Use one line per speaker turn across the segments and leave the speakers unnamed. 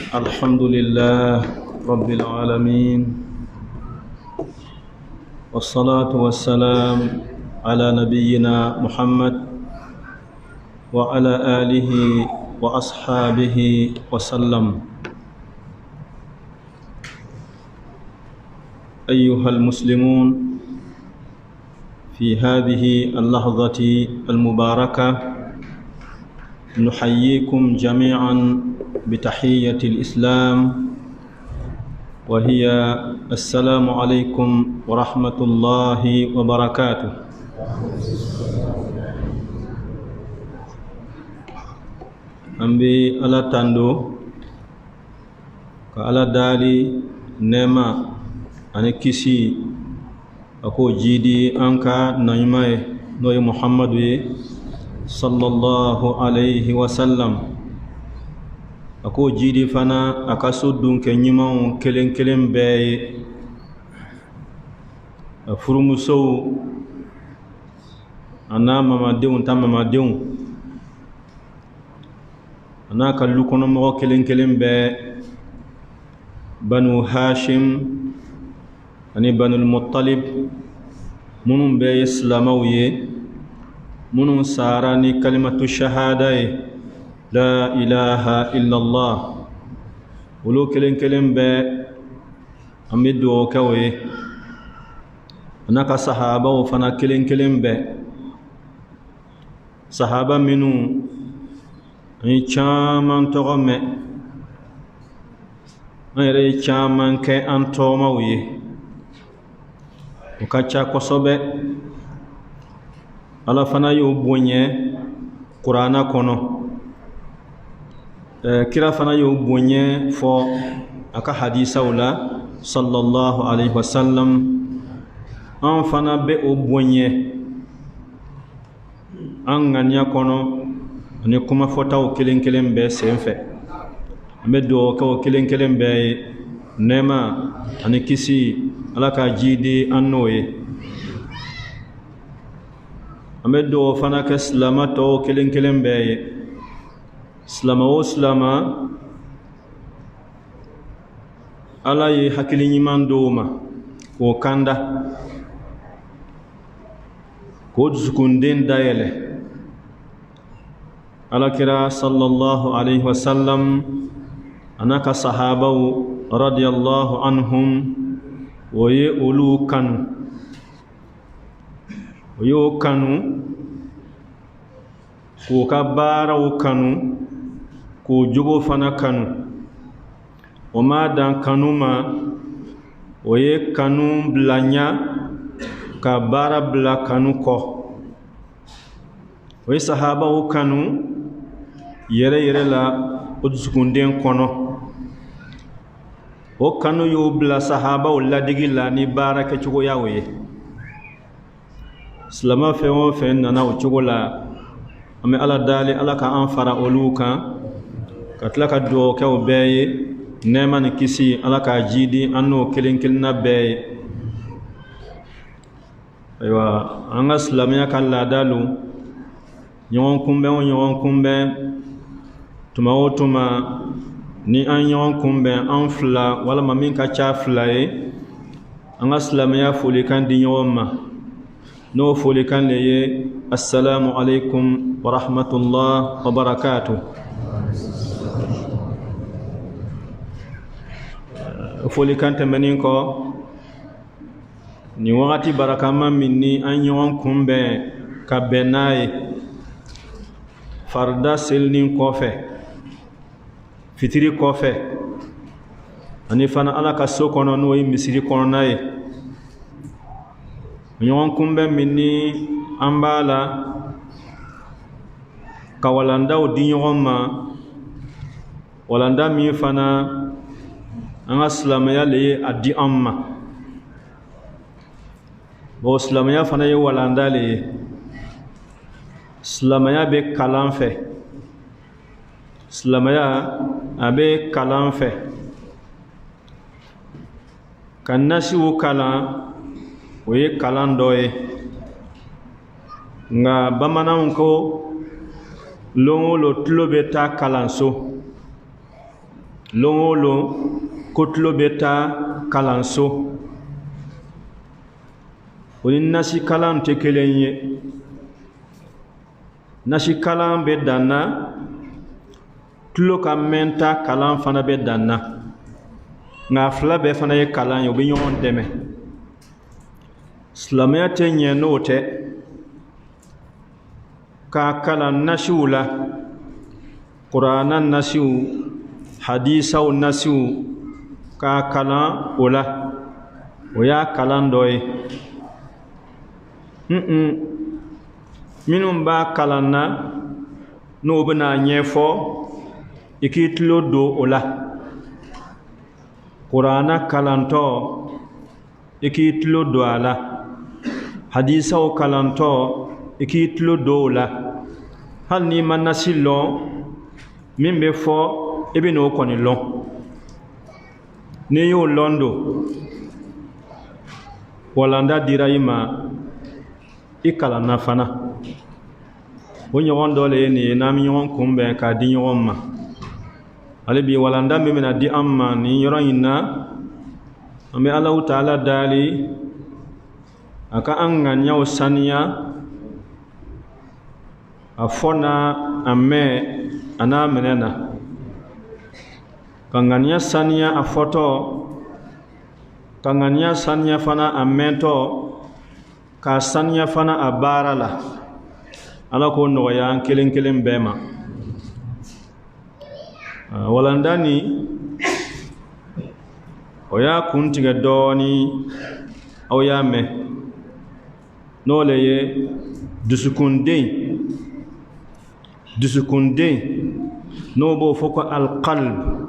الحمد لله رب العالمين والصلاة والسلام على نبينا محمد وعلى آله وأصحابه وسلم. أيها المسلمون، في هذه اللحظة المباركة نحييكم جميعا بتحية الإسلام، وهي السلام عليكم ورحمة الله وبركاته. أمبي على تندو كعلى دالي نما أنا كيسي أكو جيدي أنكا نايماي نوي محمد صلى الله عليه وسلم. Ako jidi fana akaso dunke nyimao kelen be furumuso ana mamadeun tamamadeun ana kallu kono mo kelen be banu hashim ani banul muttalib munum be islamawiye munum sarani kalimatu shahada لا إله إلا الله ولو كلن با أمدو كوي هناك صحابة وفنا كلن با صحابة منو أي چامان تغمي أي چامان كي أنتوموي وكاچا قصبة على فنا يوبوني قرانا كونو kira fana yo bonye fo aka hadisa wala sallallahu alaihi wasallam an fana be o bonye an ngania kono ni kuma fota o kelen be senfe me do ka o kelen be nema ani kisi alaka jidi annoye ame do fana ka salamato kelen be Selama o selama ala ye hakili ɲuman dɔw ma k'o kanda k'o dusukunden dayɛlɛ. Alakira sallallahu alaihi wasallam ana ka sahabaw radiyallahu anhum o ye olu kanu, o y'o kanu k'o ka baaraw kanu ko jogo fana kanu. O ma dan kanu ma o ye kanu blanya ka bara bla kanu ko. O ye sahaba o kanu yere la o dusukunden kono. O kanu yo bla sahaba o ladigi la ni bara ke cogo ya o ye. Silama fɛn o fɛn nana o cogo la, an bɛ ala dali ala ka an fara olu kan ka tila ka duwawu kɛ o bɛɛ ye. Nɛɛma ni kisi ala ka jidi an n'o kelen kelenna bɛɛ ye. Ayiwa, an ka silamɛya ka laada lo, ɲɔgɔn kunbɛn o ɲɔgɔn kunbɛn, tuma o tuma ni an ɲɔgɔn kunbɛn an fila walima min ka ca fila ye, an ka silamɛya folikan di ɲɔgɔn ma. N'o folikan le ye assalamu alaikum wa rahmatullah wa barakatuh. Folikan tɛmɛnen kɔ, ni wagati barakama min ni an ɲɔgɔn kunbɛn ka bɛn n'a ye farida selinin kɔfɛ, fitiri kɔfɛ, ani fana ala ka so kɔnɔ n'o ye misiri kɔnɔna ye. Ɲɔgɔn kunbɛn min ni an b'a la ka walandaw di ɲɔgɔn ma, walanda min fana an ka silamɛya le ye a di an ma. Bon, silamɛya fana ye walanda le ye. Silamɛya bɛ kalan fɛ, silamɛya a bɛ kalan fɛ, ka nasiw kalan o ye kalan dɔ ye. Nga bamananw ko lon o lon tulo bɛ taa kalanso. longolo kotlo beta kalanso oni nasi kalan te kelenye nasi kalan be danna tulo ka menta kalan fana be danna nga fla be fana ye kalan yo be nyon deme islamiyya te nye note ka kalan nasiwula qur'anan nasiw hadisaw nasiw ka kalan ola o ya kalan doye minun ba kalan na no bena nyefo ikitlo do ola qur'ana kalanto ikitlo do ala hadisaw kalanto ikitlo do ola hal ni manasilo min be fo ebe no koni lon ne yo londo walanda dirayima ikala nafana o nyogon dole ni na mi nyogon kumbe ka di nyogon ma ale bi walanda be mena di amma ni yoro inna ambe Allah taala dali aka anga nyaw saniya afona amme ana menena kangania saniya afoto kangania saniya fana amento ka saniya fana abarala ala ko no ya kelen kelen bema walandani oya kuntiga doni oya me no leye dusukunde no bo foko alqalb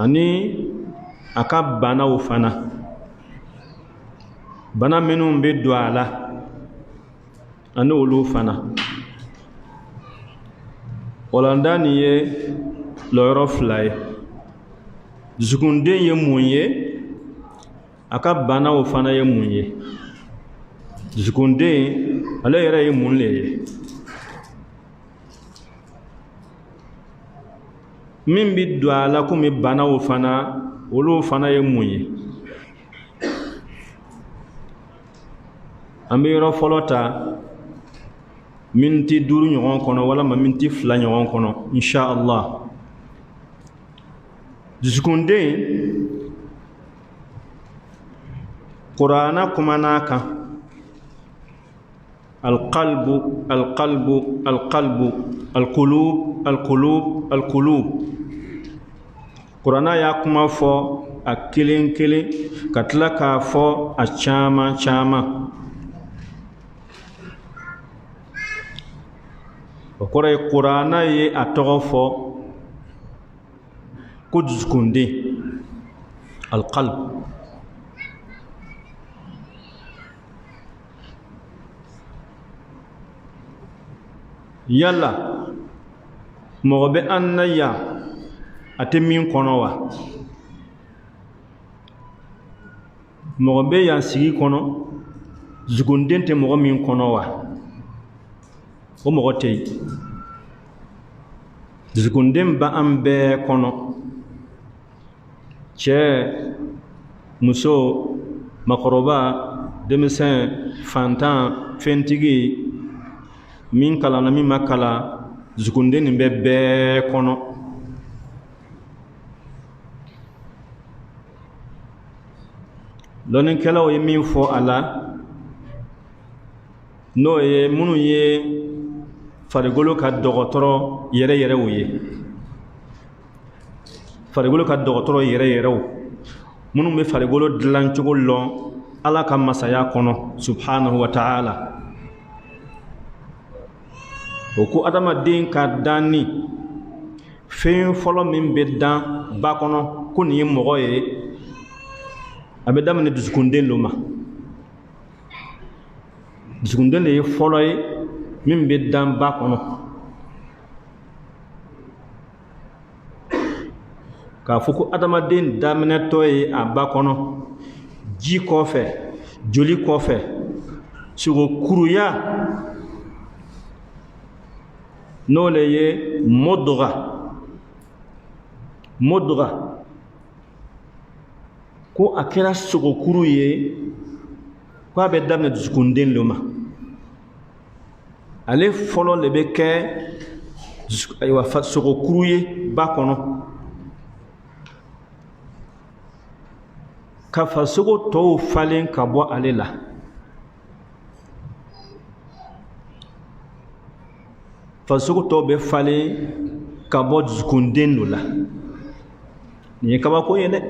ani akabana ufana bana minun be duala ani olu fana olandani ye loro fly dusukunde ye munye akabana ufana ye munye dusukunde ala yere ye munle min bi duala kumi bana ufana olu fana ye munye amiro folota minti duru nyogon kono wala ma minti fla nyogon kono insha Allah dusukunde qur'ana kuma naka alqalbu alqalbu alqalbu alqulub alqulub alqulub qur'ana ya kuma fo a kelen kelen katla ka fo a chama chama okore qur'ana ye atofo kuduskundi alqalb yalla mobe annaya atemin kono wa mobe ya sigi kono zugundente mo min kono wa o mo tey zugundem ba ambe kono che muso makoroba demesen fantan fentigi min kala na min makala zugundeni be kono lonin kala o min fo ala no ye munu ye farigolo ka dogotoro yere wuye farigolo ka dogotoro yere wo munu be farigolo dilan cogo lon ala ka masaya kono subhanahu wa ta'ala o ko adama den ka danni fen folo min be dan ba kono ko ni mogo ye abe damane dusukunden lo ma dusukunden le folo ye min be dan ba kono ka foko adama den damane to ye a ba kono ji kofe joli kofe sugo kuruya no le ye modra mudra ko a kɛra sogokuru ye ko a bɛ daminɛ dusukunden lo ma ale fɔlɔ le bɛ kɛ sogokuru ye ba kɔnɔ ka farisogo tɔw falen ka bɔ ale la farisogo tɔw bɛ falen ka bɔ dusukunden lo la nin ye kabako ye dɛ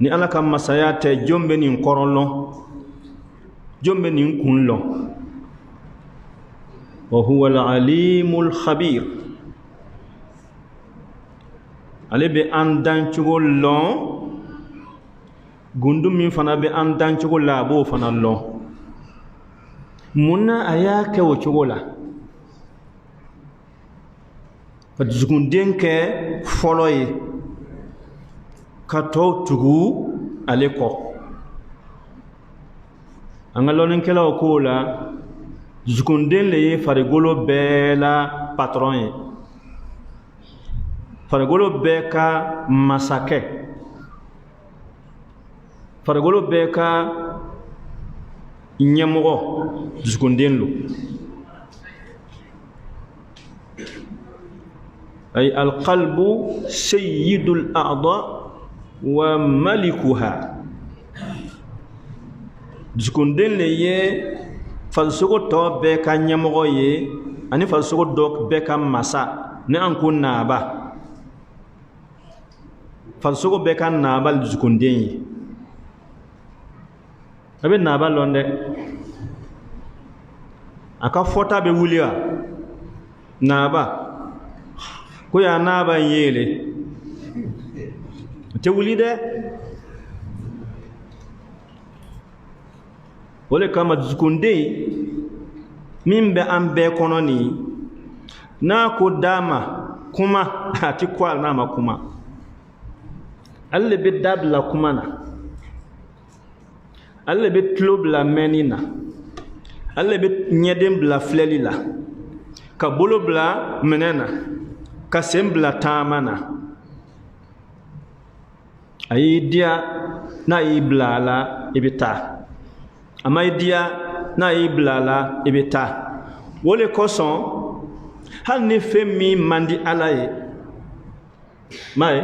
ni Ala ka masaya tɛ jɔn bɛ nin kɔrɔ lɔn jɔn bɛ nin kun lɔn wa huwa al-alimul khabir ale bɛ an dancogo lɔn gundu min fana bɛ an dancogo la a b'o fana lɔn mun na a y'a kɛ o cogo la ka dusukunden kɛ fɔlɔ ye ka tɔw tugu ale kɔ an ka lɔnnikɛlaw k'o la dusukunden le ye farikolo bɛɛ la patron ye farikolo bɛɛ ka masakɛ farikolo bɛɛ ka ɲɛmɔgɔ dusukunden lo ay alqalbu sayyidul a'da wa malikuha dusukunden le ye farisogo tɔ bɛɛ ka ɲɛmɔgɔ ye ani farisogo dɔ bɛɛ ka masa ni an ko naaba farisogo bɛɛ ka naaba dusukunden ye a bɛ naaba lɔn dɛ a ka fɔta bɛ wuli wa naaba ko y'a naaba in yeele o tɛ wuli dɛ o le kama dusukunden min bɛ an bɛɛ kɔnɔ nin n'a ko d'a ma kuma a tɛ ko n'a ma kuma ale le bɛ da bila kuma na ale le bɛ tulo bila mɛnni na ale le bɛ ɲɛden bila filɛli la ka bolo bila minɛ na ka sen bila taama na a y'i diya n'a y'i bila a la i bɛ taa a ma i diya n'a y'i bila a la i bɛ taa o de kosɔn hali ni fɛn min man di Ala ye m'a ye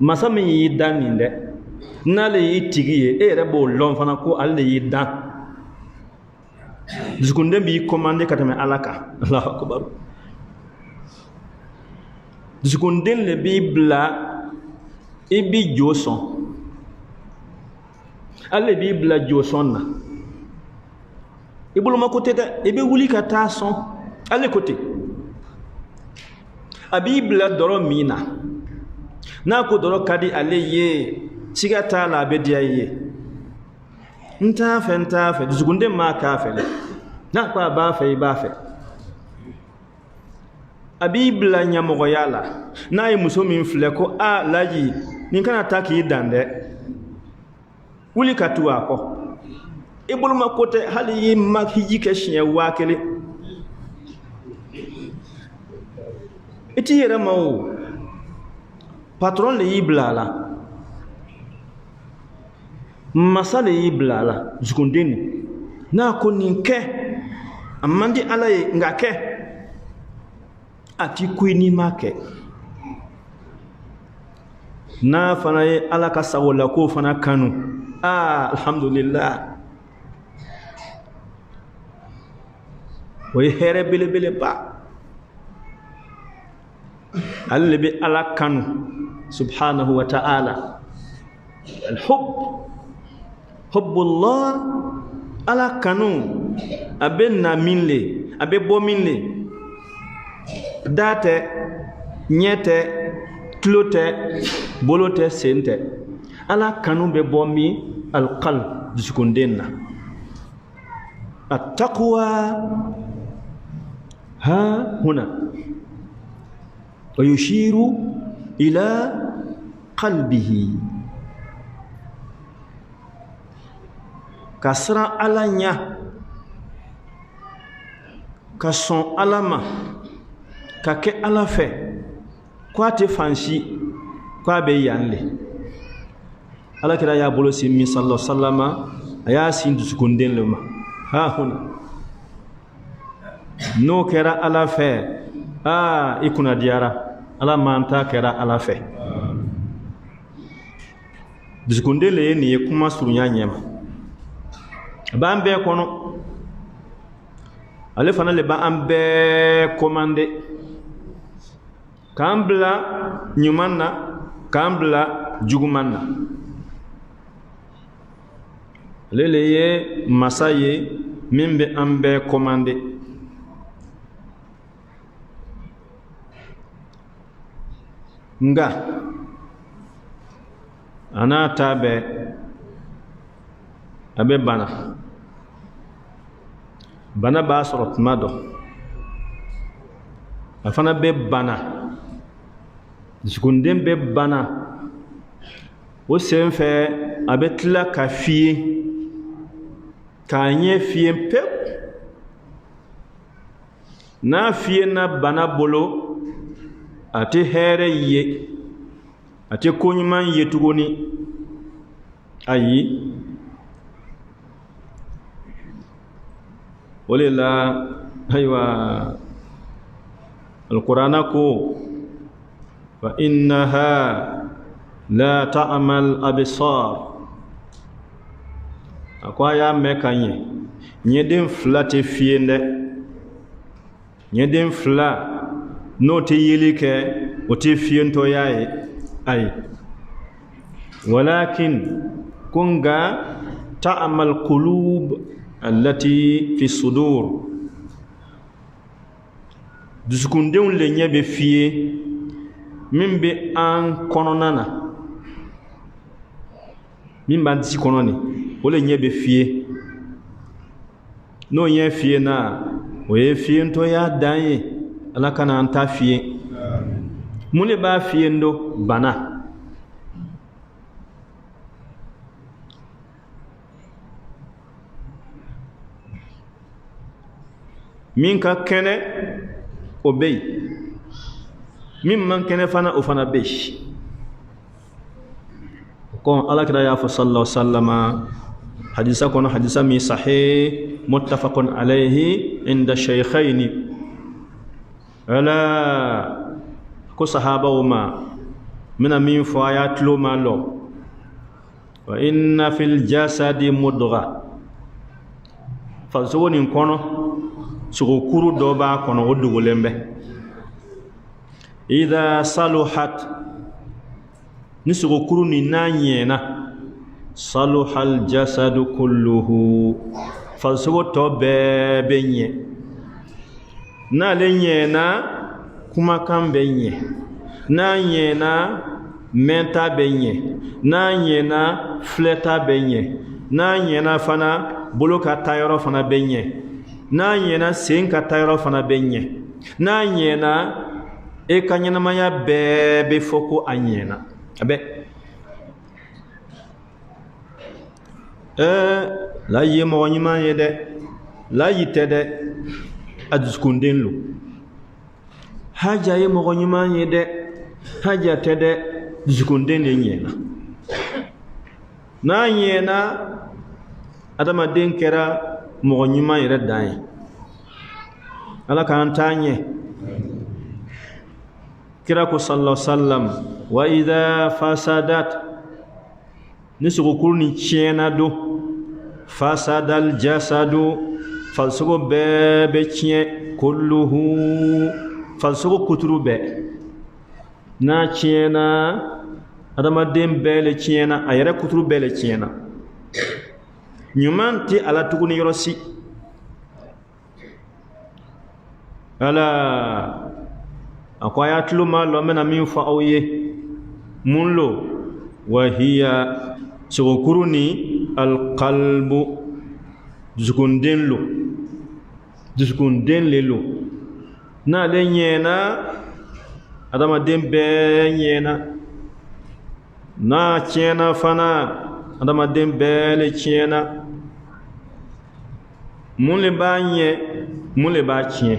masa min y'i da nin dɛ n'ale y'i tigi ye e yɛrɛ b'o lɔn fana ko ale de y'i dan dusukunden b'i commandé ka tɛmɛ Ala kan Allahu akbar dusukunden le b'i bila i bi jo sɔn ale b'i bila jo sɔn na i boloma ko tɛ dɛ i bɛ wuli ka taa sɔn ale ko ten a b'i bila dɔrɔ min na n'a ko dɔrɔ ka di ale ye siga t'a la a bɛ diya i ye n t'a fɛ dusukunden m'a k'a fɛ dɛ n'a ko a b'a fɛ i b'a fɛ a b'i bila ɲɛmɔgɔya la n'a ye muso min filɛ ko a laji nin kana taa k'i dan dɛ wuli ka tugu a kɔ i boloma ko tɛ hali y'i ma hiji kɛ siɲɛ 1000 i t'i yɛrɛ ma o patron le y'i bila a la masa le y'i bila a la dusukunden nin n'a ko nin kɛ a man di Ala ye nka kɛ a ti ko n'i ma kɛ n'a fana ye Ala ka sagola ko fana kanu alhamdulillah o ye hɛrɛ belebeleba ale le bɛ Ala kanu subhanahu wa ta'ala hubbullah Ala kanu a bɛ na min le a bɛ bɔ min le da tɛ ɲɛ tɛ tulo tɛ bolo tɛ sen tɛ Ala kanu bɛ bɔ min alqalb dusukunden na attaqwa ha huna wa yushiru ila qalbihi ka siran Ala ɲa ka sɔn Ala ma ka kɛ Ala fɛ ko a tɛ fansi ko a bɛ yan le. Alakira y'a bolo sin min sallallahu alaihi wasallam a y'a sin dusukunden le ma ha huna n'o kɛra Ala fɛ i kunna diyara Ala man ta kɛra Ala fɛ. Dusukunden le ye nin ye kuma surunya ɲɛma a b'an bɛɛ kɔnɔ ale fana le b'an bɛɛ commandé k'an bila ɲuman na k'an bila juguman na. Ale le ye masa ye min bɛ an bɛɛ commandé. Nga a n'a ta bɛɛ a bɛ bana b'a sɔrɔ tuma dɔ a fana bɛ bana dusukundен bɛ bana o sen fɛ a bɛ tila ka fiyɛ k'a ɲɛ fiyɛ pewu n'a fiyɛna bana bolo a tɛ hɛrɛ ye a tɛ ko ɲuman ye tuguni ayi. O le la ayiwa alqur'ana ko fa innaha la ta'mal absar a ko a y'a mɛn ka ɲɛ ɲɛden fila tɛ fiyɛ dɛ ɲɛden fila n'o tɛ yeli kɛ o tɛ fiyɛntɔya ye ayi walakin ko nka ta'mal qulub allati fi sudur dusukundenw le ɲɛ bɛ fiyɛ min bɛ an kɔnɔna na min b'an disi kɔnɔ nin o le ɲɛ bɛ fiyɛ n'o ɲɛ fiyɛ na o ye fiyɛntɔya dan ye Ala kana an ta fiyɛ mun de b'a fiyɛ do bana min ka kɛnɛ o bɛ yen min man kɛnɛ fana o fana bɛ yen ko Alakira y'a fɔ sallallahu alaihi wasallam hadisa kɔnɔ hadisa min sahih muttafaqun alayhi inda shaykhaini ala ko sahabaw ma mina min fɔ a y'a tulo ma lɔ wa inna fil jasadi mudgha fasogo nin kɔnɔ sogokuru dɔ b'a kɔnɔ o dogolen bɛ idha saluhat ni sogokuru nin n'a ɲɛna saluhal jasadu kulluhu fasogo tɔ bɛɛ bɛ ɲɛ n'ale ɲɛna kumakan bɛ ɲɛ n'a ɲɛna mɛnta bɛ ɲɛ n'a ɲɛna filɛta bɛ ɲɛ n'a ɲɛna fana bolo ka taa yɔrɔ fana bɛ ɲɛ n'a ɲɛna sen ka taa yɔrɔ fana bɛ ɲɛ n'a ɲɛna e ka ɲɛnamaya bɛɛ bɛ fɔ ko a ɲɛna a bɛ layi ye mɔgɔ ɲuman ye dɛ layi tɛ dɛ a dusukunden lo haja ye mɔgɔ ɲuman ye dɛ haja tɛ dɛ dusukunden de ɲɛna n'a ɲɛna adamaden kɛra mɔgɔ ɲuman yɛrɛ dan ye Ala k'an taa ɲɛ kira ko sallallahu alaihi wasallam wa idha fasadat ni sogokuru ni tiɲɛna do fasadal jasadu falsogo bɛɛ bɛ tiɲɛ kulluhu falsogo kuturu bɛɛ n'a tiɲɛna adamaden bɛɛ le tiɲɛna a yɛrɛ kuturu bɛɛ le tiɲɛna ɲuman tɛ a la tuguni yɔrɔ si ala a ko a y'a tulo ma lɔ n bɛna min fɔ aw ye mun lo wahiya sogokuru ni alqalbu dusukunden lo dusukunden le lo n'ale ɲɛna adamaden bɛɛ ɲɛna n'a tiɲɛna fana adamaden bɛɛ le tiɲɛna mun le b'a ɲɛ mun le b'a tiɲɛ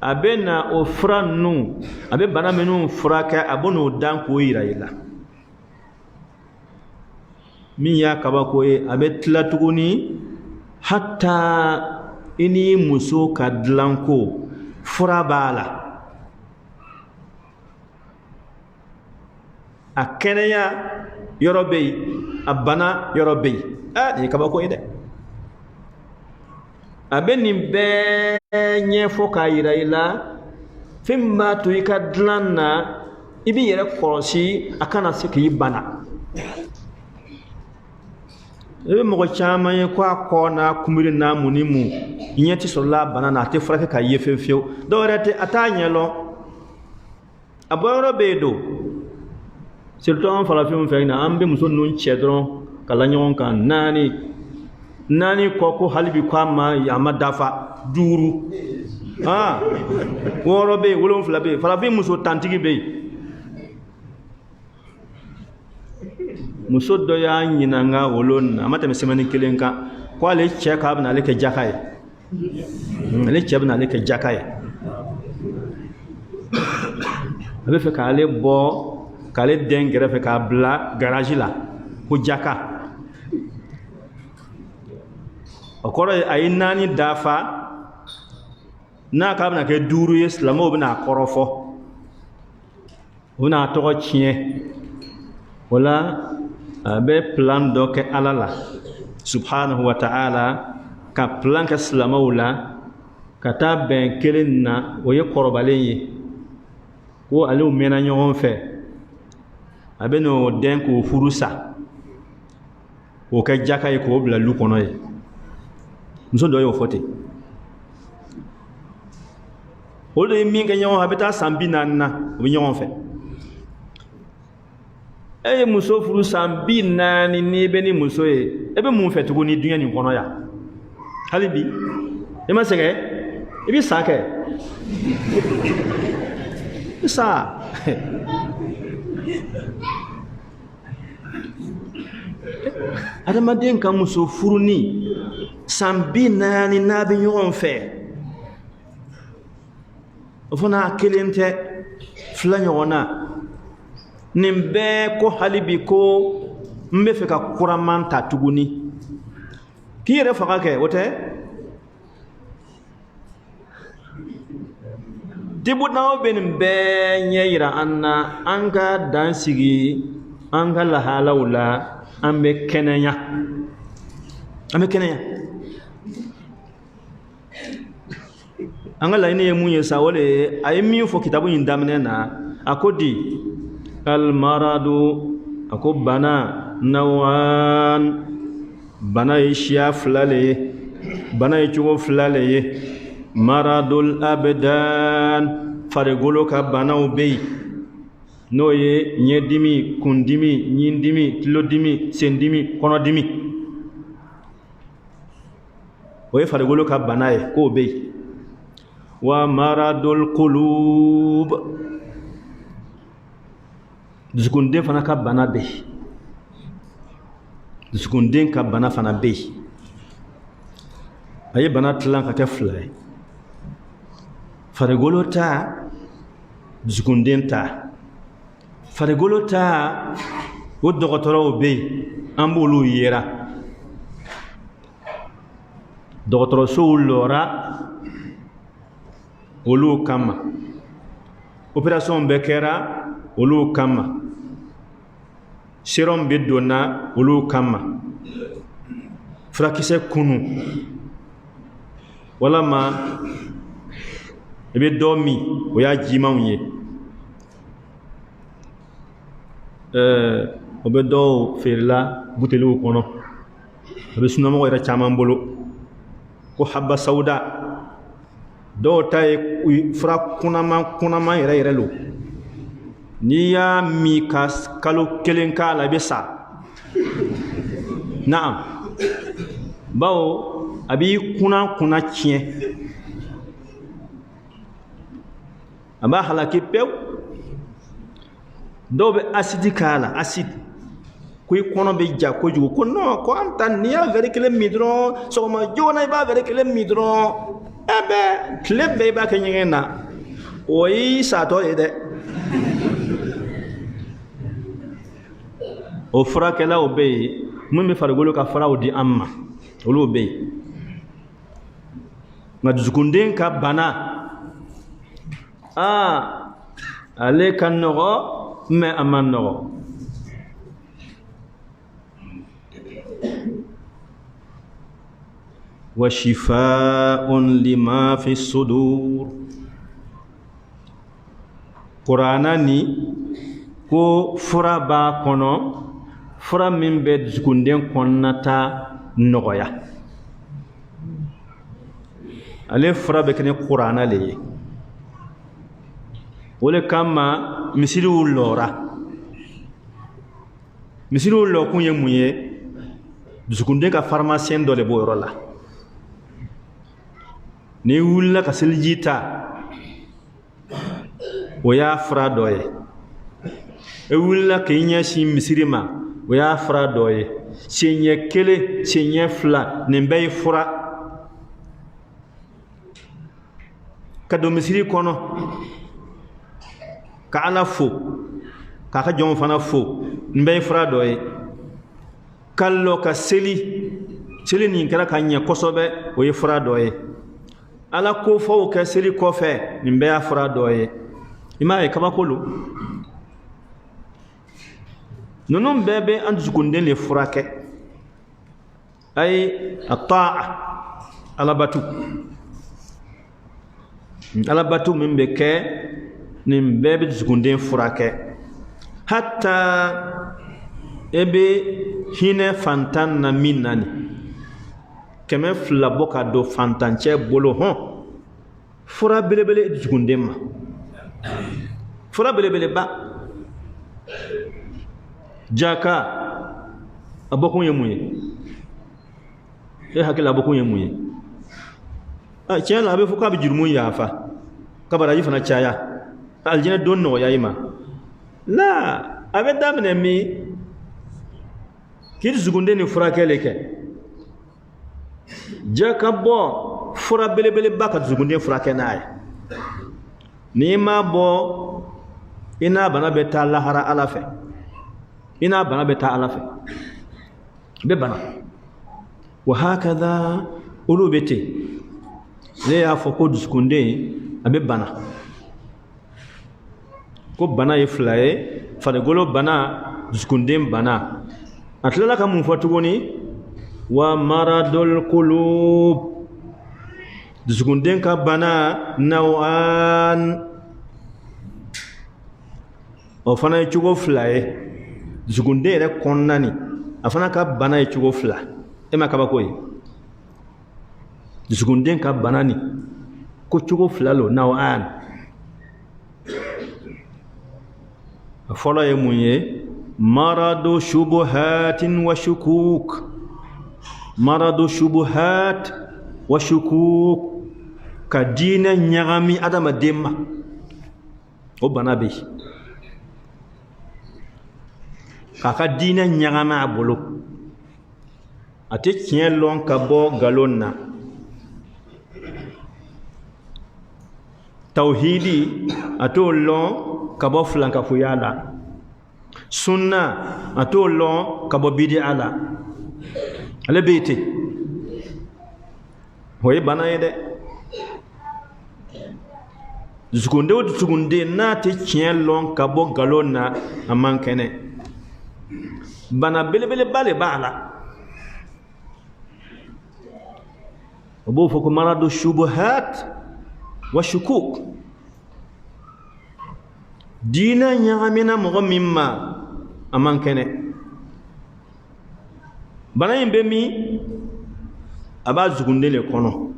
abena o fura nu abe bana menu fura ka abono dan ko yira ila min ya kaba ko ye abe tila tuguni hatta ini muso ka dilanko fura bala a kɛnɛya yɔrɔ bɛ yen a bana yɔrɔ bɛ yen nin ye kabako ye dɛ a bɛ nin bɛɛ ɲɛfɔ k'a yira i la fɛn min b'a to i ka dilan na i b'i yɛrɛ kɔlɔsi a kana se k'i bana i bɛ mɔgɔ caman ye ko a kɔ n'a kunbiri n'a mun ni mun i ɲɛ tɛ sɔrɔla a bana na a tɛ furakɛ k'a ye fewu fewu dɔw yɛrɛ tɛ a t'a ɲɛ lɔn a bɔyɔrɔ bɛ yen don surtout an farafinw fɛ na an bɛ muso ninnu cɛ dɔrɔn ka la ɲɔgɔn kan naani kɔ ko hali bi ko a ma dafa 5 6 bɛ yen 7 bɛ yen farafin muso tantigi bɛ yen muso dɔ y'a ɲininka olu na a ma tɛmɛ semaine 1 kan ko ale cɛ k'a bɛna ale kɛ jaka ye ale cɛ bɛna ale kɛ jaka ye a bɛ fɛ k'ale bɔ k'ale den kɛrɛfɛ k'a bila garage la ko jaka o kɔrɔ ye a ye 4 dafa n'a k'a bɛna kɛ 5 ye silamɛw bɛna a kɔrɔfɔ u bɛna a tɔgɔ tiɲɛ o la a bɛ plan dɔ kɛ Ala la subhanahu wa ta'ala ka plan kɛ silamɛw la ka taa bɛn kelen na o ye kɔrɔbalen ye ko ale mɛnna ɲɔgɔn fɛ a bɛ n'o den k'o furu sa o kɛ jaka ye k'o bila lu kɔnɔ ye muso dɔ y'o fɔ ten o de ye min kɛ ɲɔgɔn a bɛ taa san 40 na o bɛ ɲɔgɔn fɛ e ye muso furu san 40 n'i bɛ ni muso ye e bɛ mun fɛ tuguni dunya nin kɔnɔ yan hali bi i ma sɛgɛn i bɛ sa kɛ i sa adamaden ka muso furuni san 40 n'a bɛ ɲɔgɔn fɛ o fana kelen tɛ 2 ɲɔgɔn na nin bɛɛ ko hali bi ko n bɛ fɛ ka kuraman ta tuguni k'i yɛrɛ faga kɛ o tɛ dibudaw bɛ nin bɛɛ ɲɛ yira an na an ka dan sigi an ka lahalaw la an bɛ kɛnɛya an ka laɲini ye mun ye sa o de ye a ye min fɔ kitabu in daminɛ na a ko di almaradu a ko bana nawan bana ye siya 2 le ye bana ye cogo 2 le ye maradul abdan farigolo ka banaw bɛ yen n'o ye ɲɛdimi kundimi ɲindimi tulodimi sendimi kɔnɔdimi o ye farigolo ka bana ye k'o bɛ yen wa maradul qulub dusukunden fana ka bana bɛ yen dusukunden ka bana fana bɛ yen a ye bana tilan ka kɛ 2 ye farigolo ta dusukunden ta farigolo ta o dɔgɔtɔrɔw bɛ yen an b'olu yera dɔgɔtɔrɔsow lɔra olu kama opération bɛ kɛra olu kama sérum bɛ donna olu kama furakisɛ kunu walama i bɛ dɔ min o y'a jimanw ye o bɛ dɔw feerela buteliw kɔnɔ a bɛ sunamɔgɔ yɛrɛ caman bolo ko haba sauda dɔw ta ye fura kunaman yɛrɛ lo n'i y'a min ka kalo 1 k'a la i bɛ sa naam bawo a b'i kunna tiɲɛ a b'a halaki pewu dɔw bɛ acide k'a la acide ko i kɔnɔ bɛ ja kojugu ko non ko an ta n'i y'a verre kelen min dɔrɔn sɔgɔma joona i b'a verre kelen min dɔrɔn tile bɛɛ i b'a kɛ ɲɛgɛn na o y'i satɔ ye dɛ o furakɛlaw bɛ yen mun bɛ farikolo ka faraw di an ma olu bɛ yen nka dusukundен ka bana ale ka nɔgɔ mais a man nɔgɔ wa shifaa'un lima fi sudur Qur'ana ni ko fura b'a kɔnɔ fura min bɛ dusukundен kɔnɔnata nɔgɔya ale fura bɛ kɛ ni Qur'ana le ye o le kama misiriw lɔra misiriw lɔ kun ye mun ye dusukundен ka pharmacien dɔ de b'o yɔrɔ la n'i wulila ka seliji ta o y'a fura dɔ ye e wulila k'i ɲɛsin misiri ma o y'a fura dɔ ye siɲɛ kelen siɲɛ fila nin bɛɛ ye fura ka don misiri kɔnɔ ka Ala fo k'a ka jɔnw fana fo nin bɛɛ ye fura dɔ ye ka lɔ ka seli nin kɛra ka ɲɛ kosɛbɛ o ye fura dɔ ye Ala ko fɔw kɛ seli kɔfɛ nin bɛɛ y'a fura dɔ ye i m'a ye kabako lo ninnu bɛɛ bɛ an dusukundен le furakɛ ayi a ta'a alabatu alabatu min bɛ kɛ nin bɛɛ bɛ dusukundен furakɛ hatta e bɛ hinɛ fantan na min na nin 200 bɔ ka don fantancɛ bolo fura belebele dusukundен ma fura belebeleba jaka a bɔkun ye mun ye e hakili a bɔkun ye mun ye tiɲɛ la a bɛ fɔ k'a bɛ jurumu yafa ka baraji fana caya aljinɛ don nɔgɔya i ma la a bɛ daminɛ min k'i dusukundен ni furakɛli kɛ jaka bɔ fura belebeleba ka dusukunden furakɛ n'a ye n'i ma bɔ i n'a bana bɛ taa lahara Ala fɛ i n'a bana bɛ taa Ala fɛ bɛ bana wa hakada olu bɛ ten ne y'a fɔ ko dusukunden a bɛ bana ko bana ye fila ye farikolo bana dusukunden bana a tilala ka mun fɔ tuguni wa maradul qulub dusukunden ka bana naw'an o fana ye cogo fila ye dusukunden yɛrɛ kɔnɔna ni a fana ka bana ye cogo fila e ma kabako ye dusukunden ka bana ni ko cogo fila lo naw'an a fɔlɔ ye mun ye maradu shubuhatin wa shukuk maradu shubuhat wa shukuk ka diinɛ ɲagami adamaden ma o bana bɛ yen k'a ka diinɛ ɲagami a bolo a tɛ tiɲɛ lɔn ka bɔ nkalon na tawhidi a t'o lɔn ka bɔ filankafoya la sunna a t'o lɔn ka bɔ bidiya la ale bɛ yen ten o ye bana ye dɛ dusukunden o dusukunden n'a tɛ tiɲɛ lɔn ka bɔ nkalon na a man kɛnɛ bana belebeleba de b'a la o b'o fɔ ko maradu shubuhat wa shukuk diinɛ ɲagamina mɔgɔ min ma a man kɛnɛ bana in bɛ min a b'a dusukundен de kɔnɔ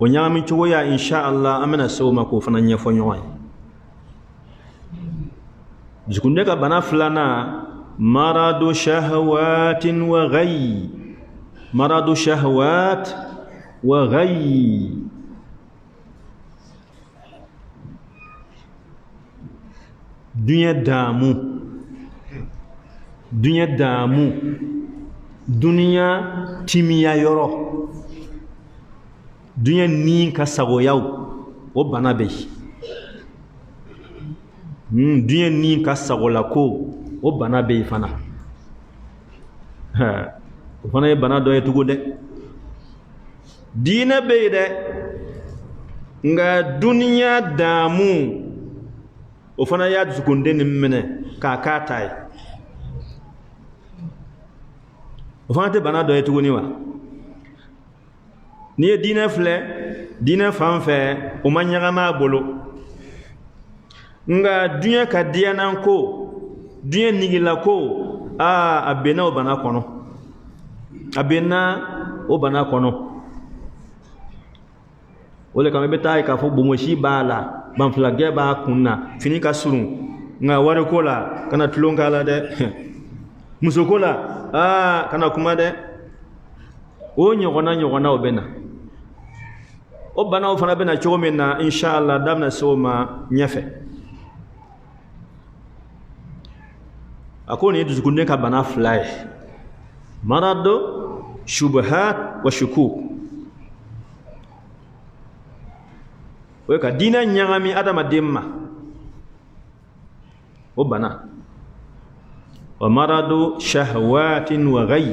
o ɲagami cogoya insha Allah an bɛna se o ma k'o fana ɲɛfɔ ɲɔgɔn ye dusukundен ka bana filanan maradu shahawatin wa ghayy maradu shahawat wa ghayy. dunya damu dunya timiya yoro dunya ni ka sagoyaw o bana be dunya ni ka sagola ko o bana be fana o fana e bana do e tugo de dina be de nga dunya damu o fana ya zukunde ni mene ka katai o fana te bana do e tugo ni wa ni e dina fle dina fanfe o manyaga ma bolo nga dunya ka dianan ko dunya nigila ko abena o bana kono ole kama beta ka fo bomoshi bala ban flage ba kunna fini ka surun nga ware kola kana tulonga la de musokola kana kuma de o nyogona o bena o bana o fana bena chomena inshallah damna soma nyafe akoni duzukunde ka bana fly marado shubuhat wa shukuk weka dina nyangami adama demma o bana wa maradu shahwatin wa ghay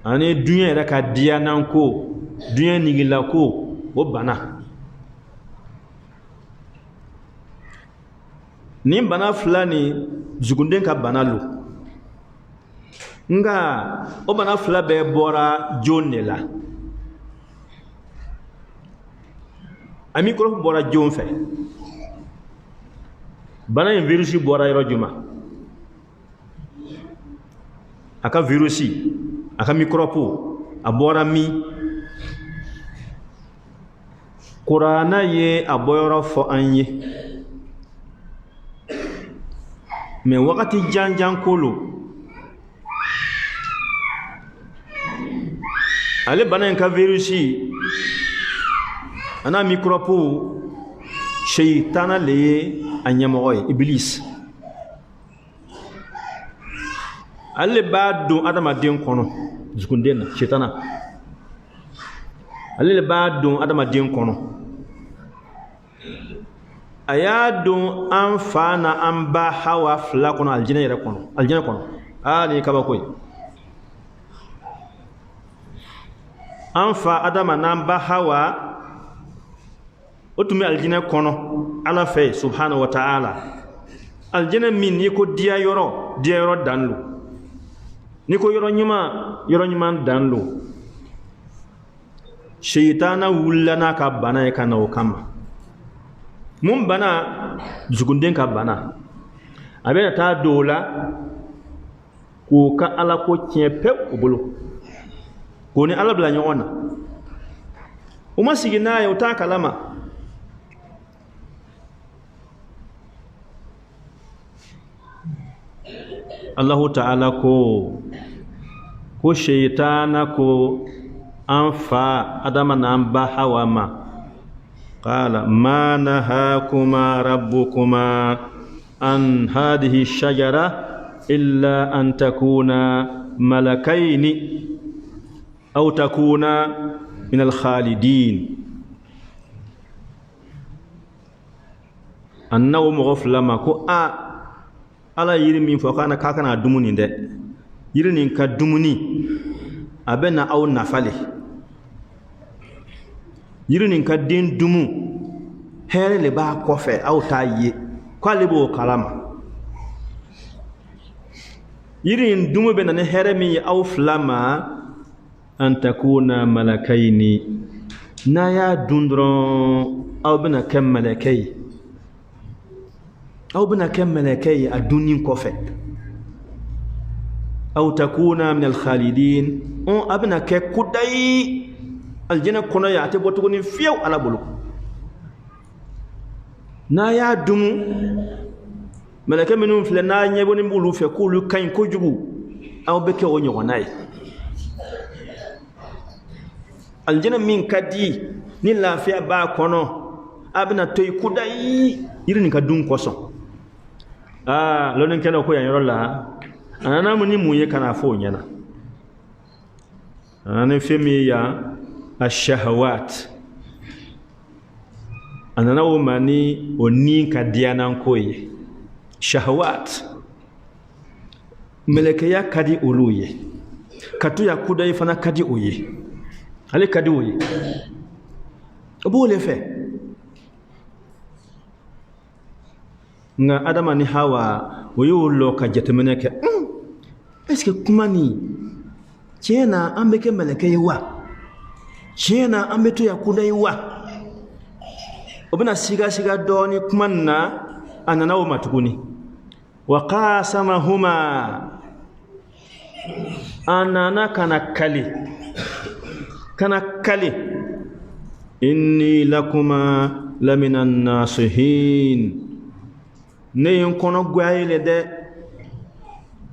ani dunya da ka dianan ko dunya nigila ko o bana ni bana fulani zugunden ka bana lo nga o bana fula be bora jonela ami ko bora jon fe bana en virusi bora yoro juma aka virusi aka mikropo abora mi qur'ana ye aboyoro fo anye me wakati janjan kolo ale bana en ka virusi ana mikropo shaytana le anyamoy iblis alle badu adama den kono zukundena shaytana alle badu adama den kono ayadu anfana amba hawa fla kono aljina yere kono aljina kono ni kaba koy anfa adama namba hawa otumi aljina kono ala fe subhanahu wa ta'ala aljina min ni ko dia yoro danlu ni ko yoro nyuma danlu shaytana wullana ka bana e kana o kama mun bana zugunden ka bana abena ta dola ko ka ala ko tiepe o bolo ko ni ala bla nyona o masigina ya uta kalama Allah ta'ala ko shaytana ko anfa adama namba hawa ma قال ما نهاكما ربكما عن هذه الشجرة إلا أن تكونا ملكين أو تكونا من الخالدين أنه مغفلما كو ala yiri min fo kana kakana dumuni de yiri nin ka dumuni abena aw nafale yiri nin ka din dumu here le ba kofe aw taye kwale bo kalama yiri nin dumu be na here mi aw flama an takuna malakaini na ya dundron aw bena kam malakai أو بنا كم ملكي الدنيا كفت أو تكون من الخالدين أو أبنا ككداي الجنة كنا يعتبر تكوني فيو على بلو نايا دم ملكي منهم فلنا يبون بلو في كل كاين كوجو أو بكي ونيوناي الجنة من كدي نلا في أبا كنا أبنا توي كداي يرني كدوم كوسون lonin kena ko yan yorola anana muni muye kana fo nyana anana femi ya ash-shahawat anana o mani oni ka dianan koye shahawat meleke ya kadi uluye katu ya kuda ifana kadi uye ale kadi uye obo le fe nga adama ni hawa woyo lo ka jetemene ke est-ce que kumani chena ambeke meleke yiwa chena ambeto ya kuda yiwa obina siga doni kumanna anana o matukuni wa qasamahuma anana kana kali inni lakuma laminan nasihin ne yonkono gwayle de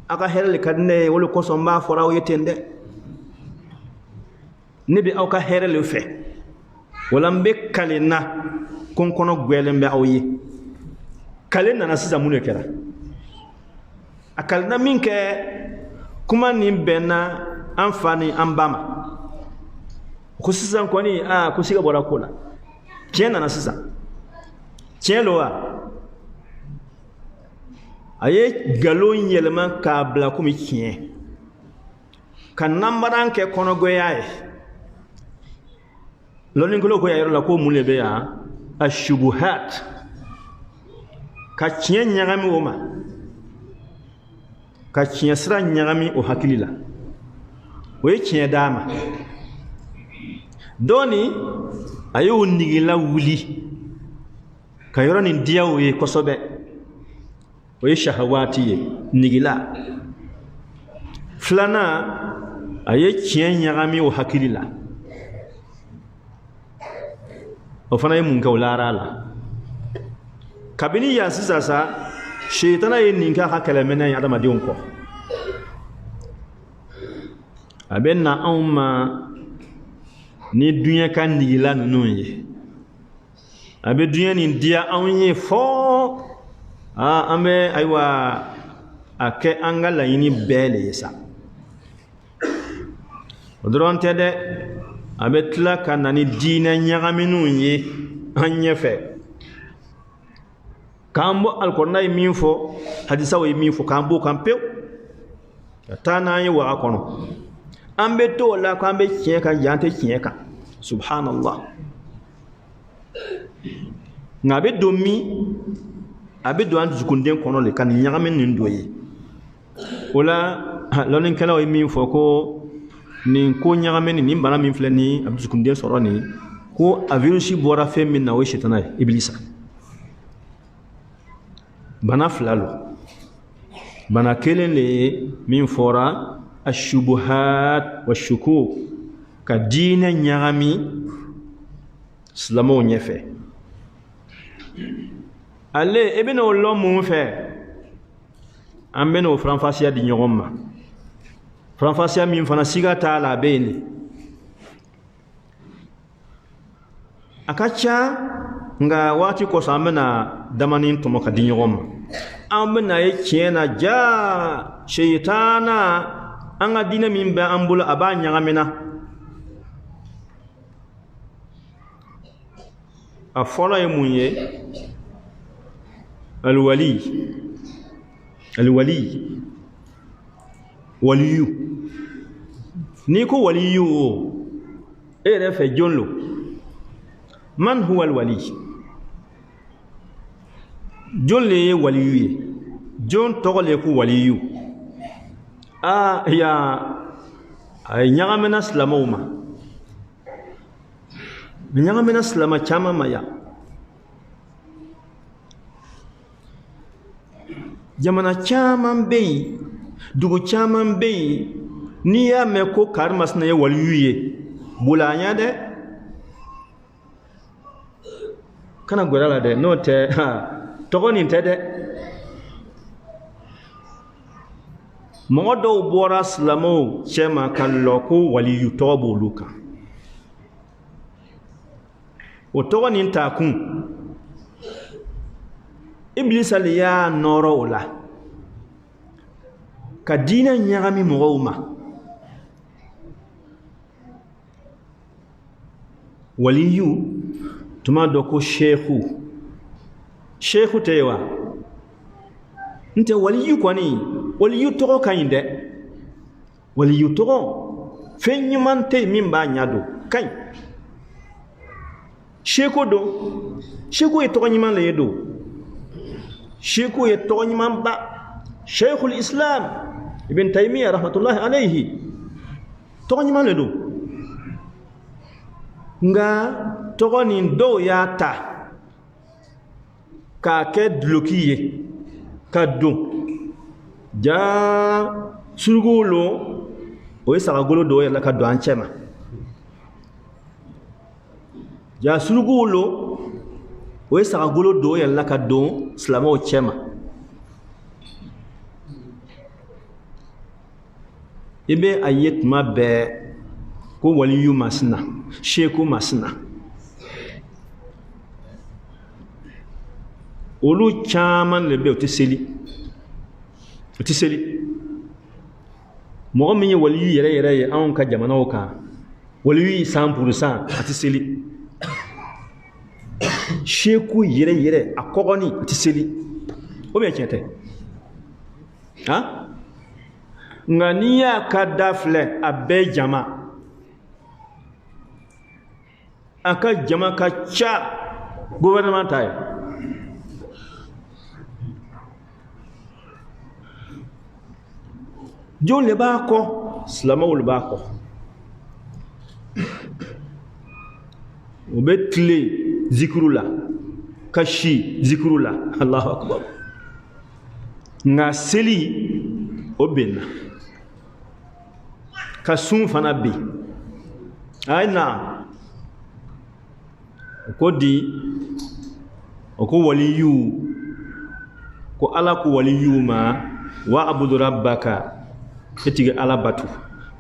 aka herle kadne wala ko so mba foraw yetende ne bi awka herle fe wala mbe kalina konkono gwele mbe awyi kalena na sisa mune kera akalna minke kuma ni benna amfani ambama kusisa kwani kusiga bora kula kiena na sisa cheloa aye galon yelma kabla kumi kien kan nambaran ke kono goyaye lonin ko ko yayro la ko mulebe ya ashubuhat ka kien nyagami oma ka kien sra nyagami o hakilila we kien dama doni ayo nigila wuli ka yoro ni diawo e kosobe we shahawati nigila flana aye kien nyagami o hakilila o fana yi mun kaulara la kabini ya sisa shaytana yi ninka hakala mena adama dion ko abenna umma ni dunya kan nigila nunu ye abe dunya ni dia anye fo ame aywa ake angala yini bele yesa odron tede abetla kanani dina nyagaminu ye anyefe kambo alkornay minfo hadisa way minfo kambo kampe tana yi wa akono ambe to la kambe kieka yante kieka subhanallah ngabe domi abe do an zukunden kono le kan nyagamin ndoye wala lonin kala way minfo ko ni ko nyagamen ni mbana min flani abdukunde soroni ko avirusi bora femin na we shetana iblisa bana flalo bana kelele min fora ashubuhat washukuk ka dina nyagami slamo nyefe ale ebeno lo mu fe ambeno franfasia di nyogoma franfasia min fana siga ta la bene akacha nga wati ko samena damanin to maka di nyogoma ambena yechena ja shaytana anga dina min ba ambula abanya ngamena afola yemunye alwali waliyu niko waliyu ere fe jonlo man huwa alwali jonle waliyu jon togole ku waliyu ya ay nyagamena slamoma nyagamena slama chama maya jamana chaman bei dugu chaman bei ni ya me ko karmas na ye waliyuye bulanya de kana gorala de no te togoni te de modo bora slamo chema kallo ko waliyu tobo luka o togoni ta kun Iblis aliya noro la ka dina nyagami mugawma waliyu tuma doko sheikhu tewa nte waliyu kwani waliyu togo kayinde waliyu togo fenyumante mimba nyado kay sheikhu do sheikhu e togo nyiman le do sheikhu e togo nyiman ba sheikhul islam ibn taymiyyah rahmatullahi alayhi togo nyiman le do nga togo ni do ya ta ka ke dlokiye ka do ja surgulo o isa golo do yalla ka do anchema ja surgulo o isa golo do yalla ka do slamo chema ibe ayet mabe ko waliyu masna sheku masna olu chaman lebe otiseli mo mi waliyu yere an ka jamana o ka waliyu 100% atiseli sheku yere akogoni atiseli o be chete ha ngania kadafle abe jama aka jama ka cha gouvernement tay jon le ba ko slama wol ba ko obetle zikrula kashi zikrula Allahu akbar nga seli obena kasun fana be aina ko di ko waliyu ko ala ko waliyu ma wa abudu rabbaka etiga ala batu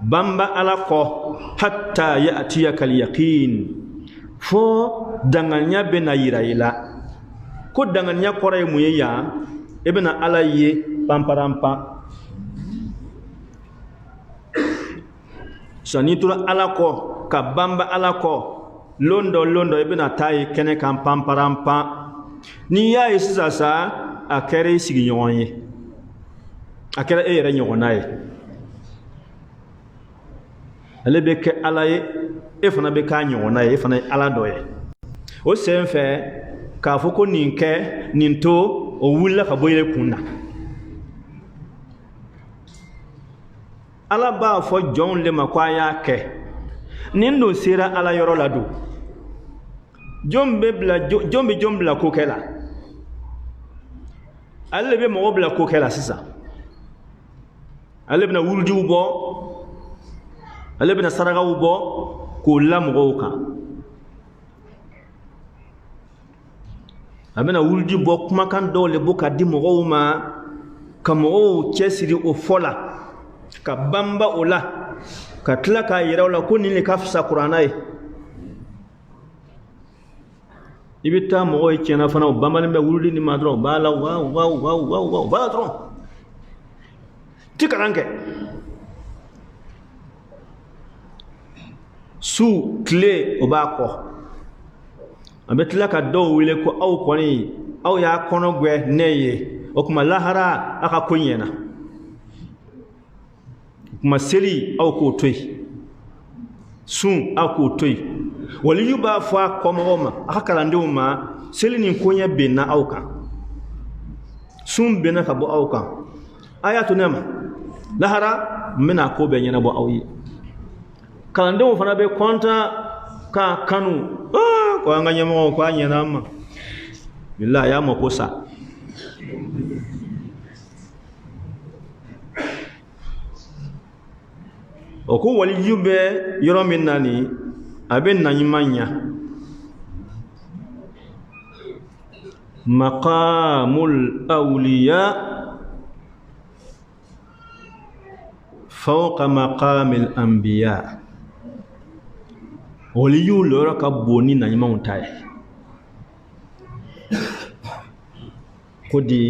bamba ala ko hatta ya'tiyaka al-yaqin fo danganya be na yiraila ko danganya koray muyeya ebena ala ye pamparampa sanitura ala ko ka bamba ala ko londo ebena tay kene kan pamparampa ni ya isisa sa akere sigi nyonye akere ere nyonaye alebe ke alaye efana be ka nyonaye efana ala doye o senfe ka foko ninke ninto o wulla ka boyre kunna ala ba fo jon le makwaya ke nindo sera ala yoro ladu jombe bla kokela alebe mo bla kokela sisa alebe na wurdi ubo alebe na saraga ubo ko lamgo ka amena wurdi bo kuma kan dole buka di mo ma kamo chesiri o fola ka bamba ola ka tlaka yirawla ko ni le kafsa qur'anai ibita mo o chena fana o bamba be wurdi ni madro bala wow bala tron tikaranke su clé obako abetla ka do wile ko aw koni aw ya kono gwe neye o kuma lahara aka kunyena kuma seli aw ko toy sun ako toy wali yuba fa komoma aka kalande ma seli ni kunya benna awka sun benna ka bo awka ayatu nema lahara mina ko be nyana bo awyi kalande mo fana be konta ka kanu ko anganya mo ko anyana ma billahi ya mo kosa o ko wali yube yoro min nani aben nanyimanya maqamul awliya fawqa maqamil anbiya waliyu lora ka boni na nyima untaye قدي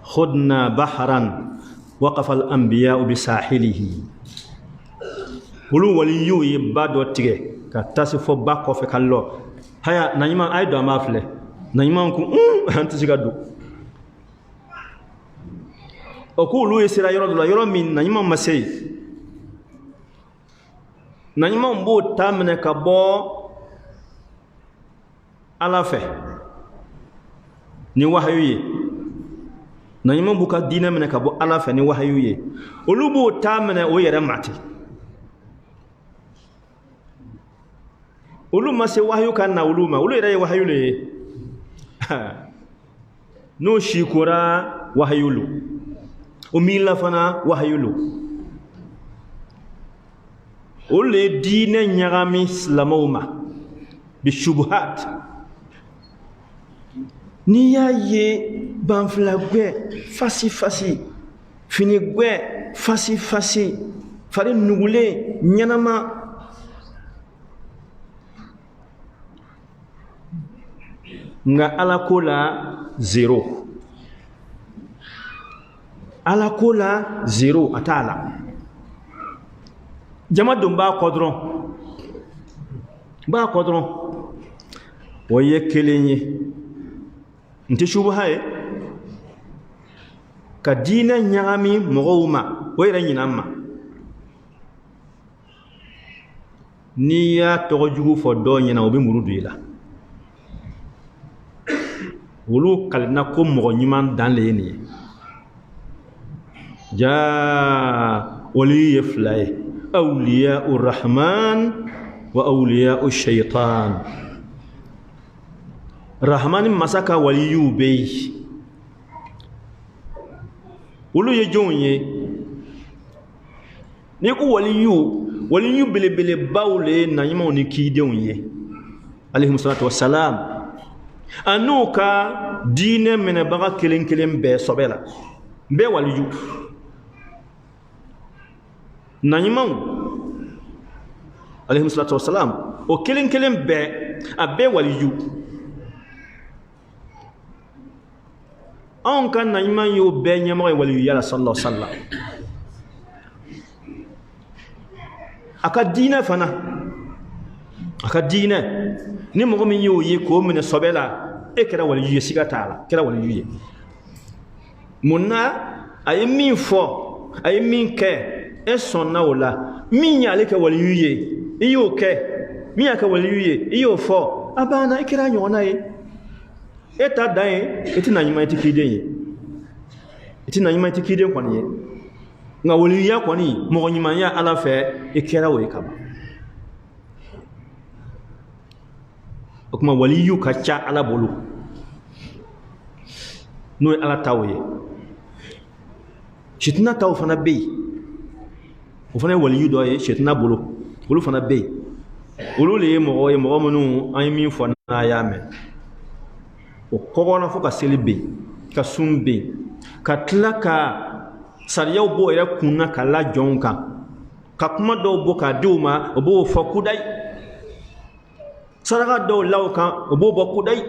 خدنا بحرا وقف الأنبياء بساحله ولو وليو يبادو تيجي كتاسفو باكو في كالو هيا نايما أيضا ما فله نايما نكون أنت سيقادو أقول يسير يرد الله يرى من نايما مسي نايما مبو تامن كبو على فه ni wahayuye na yima buka dina mena ka bo ala fa ni wahayuye olubo tamana o yere mate uluma se wahyu kan na uluma ulu yere wahayule no shikura wahayulu umila fana wahayulu ule dina nyagami islamoma bi shubuhat ni ya ye banfla gwe fasi fini gwe fasi fare nugule nyanama nga alakola zero atala jama dum ba kodron woye kelenye nti shubha ka dina nyami mogoma wayra nyinama niya tojugu fo do nyina obi murudu ila wulu kalna ko mo nyiman dan le ni ja wali yaflay awliya urrahman wa awliya ash-shaytan rahman masaka waliyu bey wulu ye jonye ni ko waliyu bele bawle na yima oni kide onye alayhi salatu wassalam anuka dine mena baga kelen be sobela be waliyu na yima alayhi salatu wassalam o kelen be abe waliyu on kan na yima yo be nyama waliyu ya sallallahu alaihi wasallam aka dina ni mo min yo yi ko min sobela e kera waliyu sigatala kera waliyu munna ay min fo ay min ke e sonna wala min ya le ke waliyu iyo ke min ya ke waliyu iyo fo abana e kera nyona eta dai etina nyima tikide kwani nga wali ya kwani mo nyima ya ala fe ikera we kaba okuma wali yu kacha ala bolu no ala tawe shitna taw fana be o fana wali yu do ye shitna bolu fana be bolu le mo munu ay mi fona ya me o kogona fo ka selbe ka sumbe ka tlaka sariya bo era kunna kala jonka ka kuma do bo ka duma bo fa kudai saraka do lawka bo bo kudai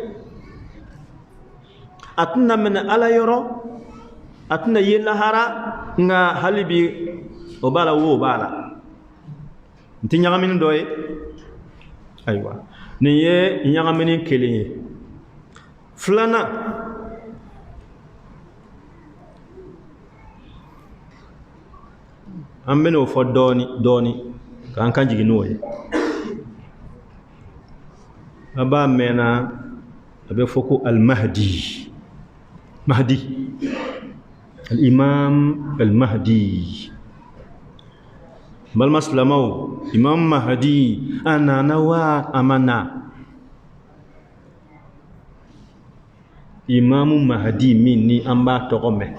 atna min ala yoro atna yela hara nga halibi o bala ntinya min doye aywa ni ye nyanga min kelenye flana ambeno fo doni kan jigi noye aba mena abe foko al mahdi al imam al mahdi bal maslamaw imam mahdi anana wa amana imamu mahdi minni amba togome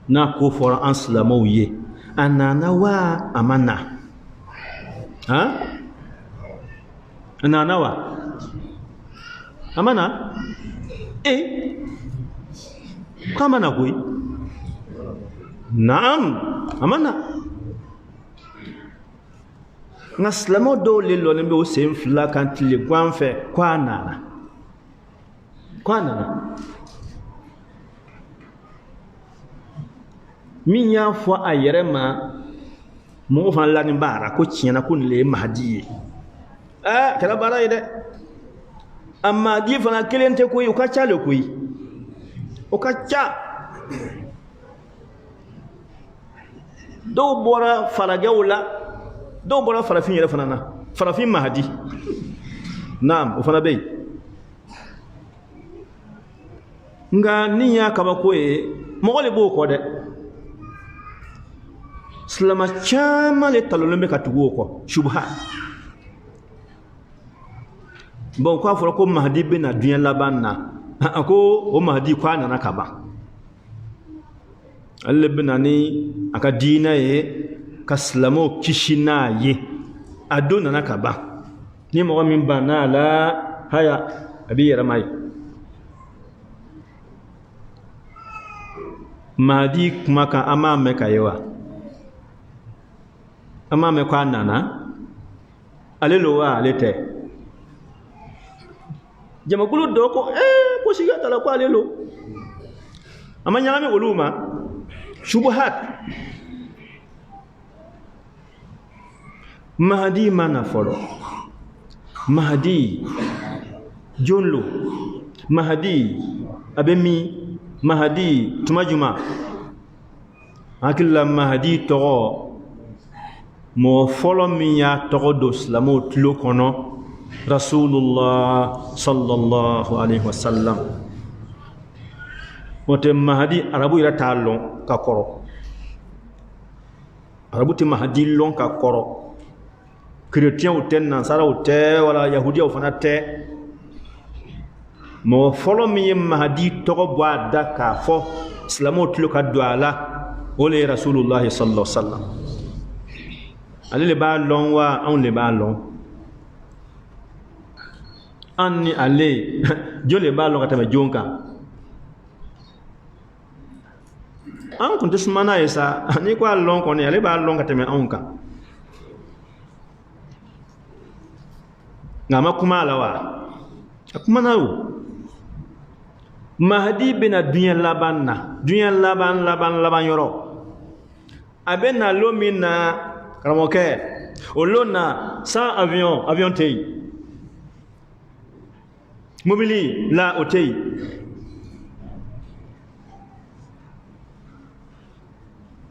na ko for anslamaw ye anana wa amana anana wa amana kama na koi naam amana ngaslamo do le lo nembe o sem fla kan tile gwanfe kwa nana kwana min ya fo a yɛrɛ ma mɔgɔ fana la ni baara ko tiɲɛna ko nin le ye mahadi ye kɛra baara ye dɛ a mahadi fana kelen tɛ koyi o ka ca le koyi o ka ca dɔw bɔra farajɛw la dɔw bɔra farafin yɛrɛ fana na farafin mahadi naam o fana bɛ yen nka ni y'a kabako ye mɔgɔ le b'o kɔ dɛ silama caman le talolen bɛ ka tugu o kɔ subha bon k'a fɔra ko mahadi bɛna diɲɛ laban na a ko o mahadi ko a nana ka ban ale le bɛna ni a ka diinɛ ye ka silamɛw kisi n'a ye a don nana ka ban ni mɔgɔ min banna a la haya a b'i yɛrɛma ye mahadi kumakan an m'a mɛn ka ye wa an m'a mɛn ko a nana ale lo wa ale tɛ jamakulu dɔ ko ko siga t'a la ko ale lo a ma ɲagami olu ma shubuhat mahadi ma na fɔlɔ mahadi jonlo mahadi a bɛ min mahadi tuma juma hakilila mahadi tɔgɔ mɔgɔ fɔlɔ min y'a tɔgɔ don silamɛw tulo kɔnɔ rasulullah sallallahu alaihi wasallam o tɛ mahadi arabu yɛrɛ t'a lɔn ka kɔrɔ arabu tɛ mahadi lɔn ka kɔrɔ chrétienw tɛ nansaraw tɛ wala yahudiyaw fana tɛ mɔgɔ fɔlɔ min ye mahadi tɔgɔ bɔ a da k'a fɔ silamɛw tulo ka don a la o le ye rasulullah sallallahu alaihi wasallam ale le b'a lɔn wa anw le b'a lɔn an ni ale jo le b'a lɔn ka tɛmɛ jon kan an tun tɛ suma n'a ye sa n'i ko a lɔn kɔni ale b'a lɔn ka tɛmɛ anw kan nka a ma kuma a la wa a kumana o mahadi bɛna diɲɛ laban na diɲɛ laban yɔrɔ a bɛ na lon min na karamɔgɔkɛ o lon na sans avion tɛ yen mobili la o tɛ yen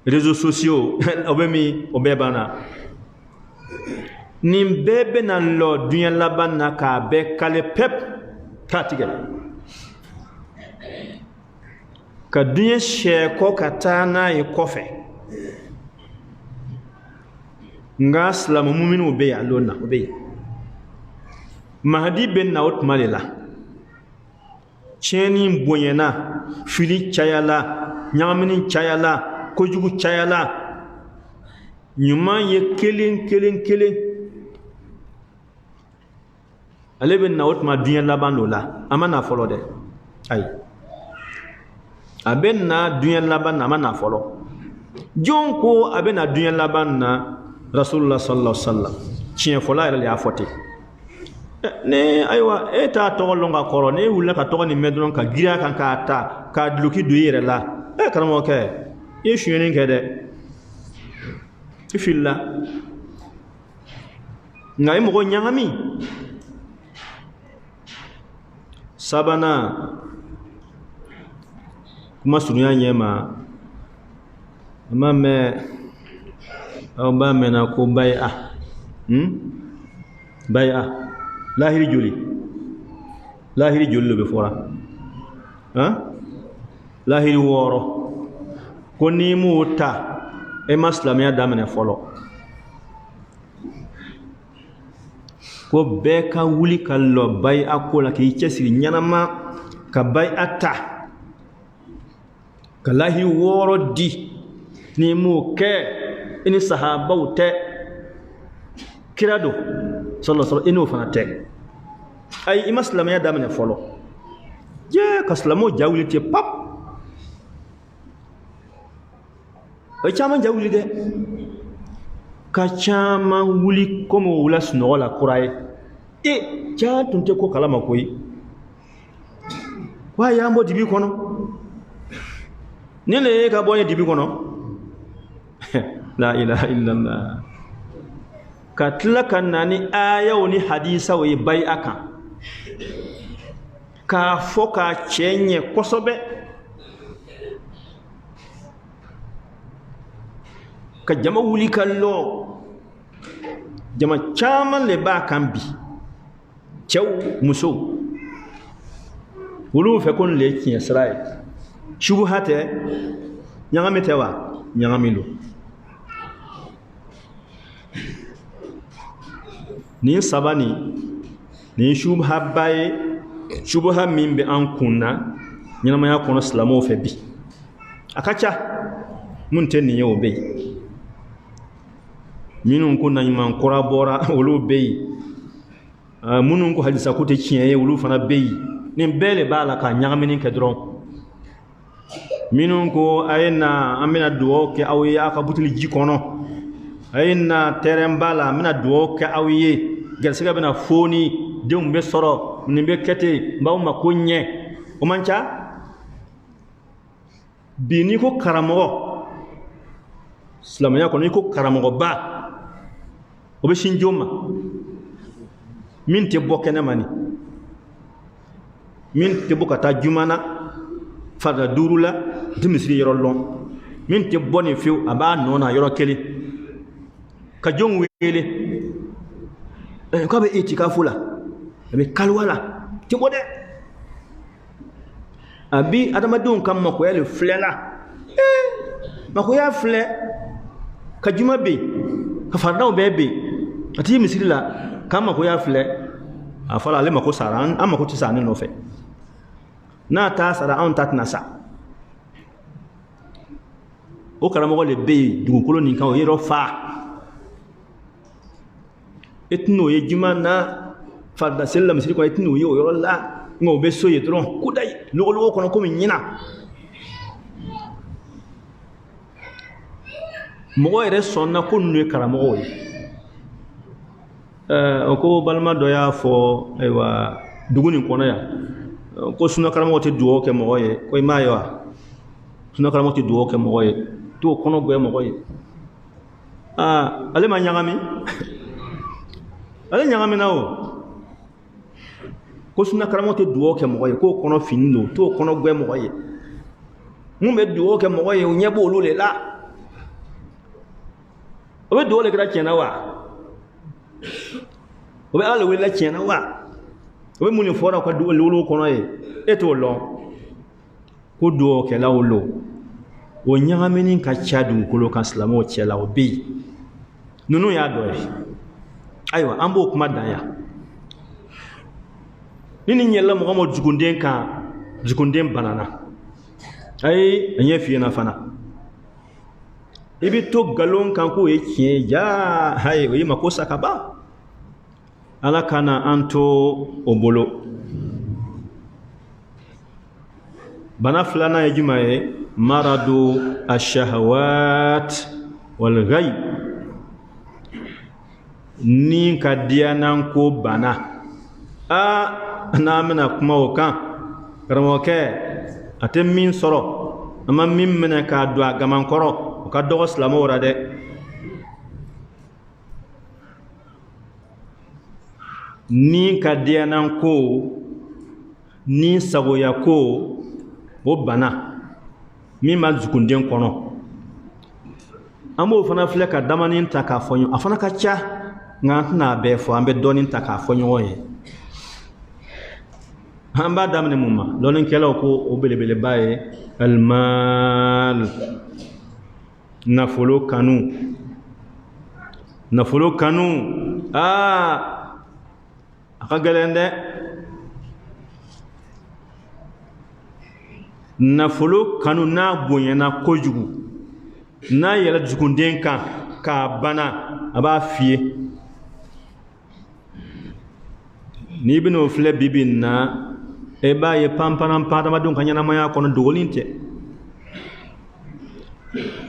réseaux sociaux o bɛ min o bɛɛ banna nin bɛɛ bɛna lɔ diɲɛ laban na k'a bɛɛ kale pep k'a tigɛ ka diɲɛ sɛ kɔ ka taa n'a ye kɔfɛ nka silamɛ muminiw bɛ yen a lon na o bɛ yen mahadi bɛ na o tuma de la tiɲɛni bonyana fili cayala ɲagamini cayala kojugu cayala ɲuman ye kelen ale bɛ na o tuma diɲɛ laban dɔ la a ma na fɔlɔ dɛ ayi a bɛ na diɲɛ laban na a ma na fɔlɔ jɔn ko a bɛ na diɲɛ laban na rasulullah sallallahu alaihi wasallam tiɲɛ fɔla yɛrɛ de y'a fɔ ten ne ayiwa e t'a tɔgɔ lɔn ka kɔrɔ ne wulila ka tɔgɔ nin mɛn dɔrɔn ka giriya kan k'a ta k'a duloki don i yɛrɛ la karamɔgɔkɛ i ye suyɛni kɛ dɛ i filila nka i mɔgɔ ɲagami sabanan kuma surunya ɲɛma a ma mɛn aw b'a mɛnna ko bay'a bay'a lahiri joli de bɛ fɔra lahiri 6 ko n'i m'o ta e ma silamɛya daminɛ fɔlɔ ko bɛɛ ka wuli ka lɔ bay'a ko la k'i cɛsiri ɲɛnama ka bay'a ta ka lahiri 6 di n'i m'o kɛ i ni sahabaw tɛ kira do sallallahu alaihi i n'o fana tɛ ayi i ma silamɛya daminɛ fɔlɔ ka silamɛw ja wuli ten pap o caman ja wuli dɛ ka caman wuli komi o wula sunɔgɔ la kura ye ja tun tɛ ko kalama koyi wa ya mbo dibi kono ni le ka boye dibi kono la ilaha illallah katla kanani aya woni hadisa we bay aka ka foka chenye kosobe ka jama wuli kallo jama chaman le ba kambi cew muso wulu fe kon le kin Israel shubhate nyangami tewa nyangami lo ni sabani ni shubha baye shubha mimbe an kunna nyama ya kono islamo fe bi akacha mun tenni yo be minun kunna man korabora wulu be munun ko hadisa ko te kiyaye wulu fana be ni bele bala ka nyagami ni kedron minun ko ayna amina duo ke awiya ka butuli jikono ayna terembala amina duo ke awiye gersiga bena foni dum be soro ni be kete mbaw makunye o mancha bini ko karamo islamaya ko ni ko karamo ba o be shinjoma min te bokene mani min te bokata jumana fada durula de misri yoro lon min te boni fiu aba nona yoro kele ka jong wele ko be itikafula be kalwala ti bode abi adama dun kam mako yele flela mako ya fle ka juma be ka fardaw bebe ati misri la kama ko ya fle afala le mako saran amma ko tisane no fe na ta sara on tat nasa o kala mo le be du ko ni kan o yero fa etno ye juma na farda sellam misri ko etno yo yoro la ngo be so ye tron kudai lo ko no ko mi nyina mo ere sonna ko nu karamo o ko balma do ya fo ewa duguni kono ya ko suna karamo te duo ke mo ye ko mayo suna karamo te duo ke mo ye to kono go mo ye ale ma nyangami ale nyangami na o ko suna karamo te duo ke mo ye ko kono finno to kono go mo ye mu be duo ke mo ye o nyebo lo le la o be duo le kra chena wa o be ala we la chena wa o be muni fora ko duo lo kono ye eto lo ko duo ke la o lo o nyangami ni ka chadu ko lo kan islamo chela o bi nunu ya do e aywa ambo kuma daya nini nyella mo mo jukunden banana ay anya fi na fana ibi to galon kan ko e kien ja hay o yima ko sakaba ala kana anto obolo bana fulana ya jumae maradu ash-shahawat wal ghaib ni kadianan ko bana na mena kuma o kan ramoke atem min soro ama min mena ka do gaman koro ka do islamo wora de ni kadianan ko ni sagoya ko o bana mi ma zukunden kono amo fana fle ka damanin ta ka fonyo afana ka cha ngantna be fo ambe donin ta ka fonyo oye hamba damne mumma lonin kelo ko o belebele baye almal nafolo kanu akagalende nafolo kanu na bonyana kojugu na yela jukunden kan ka bana aba fie ni bino fle bibin na eba ye pamparam padama dun kanyana maya kono dolinte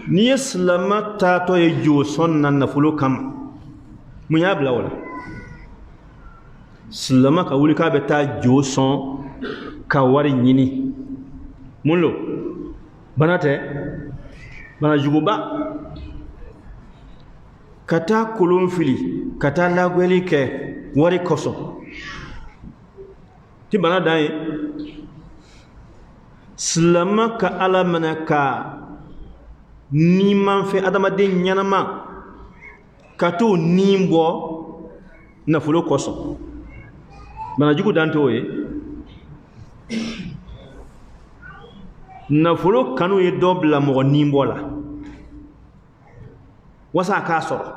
ni islama ta to ye jo sonna nafolo kam munya bla wala islama ka wuli ka beta jo son ka wari ɲini mun lo bana tɛ bana juguba ka taa kolon fili ka taa lagwɛli kɛ wari kosɔn ti bana dan ye silama ka ala minɛ ka nimanfɛ adamaden ɲɛnama ka t'o nin bɔ nafolo kosɔn bana jugu dan t'o ye nafolo kanu ye dɔ bila mɔgɔ nin bɔ la wasa a k'a sɔrɔ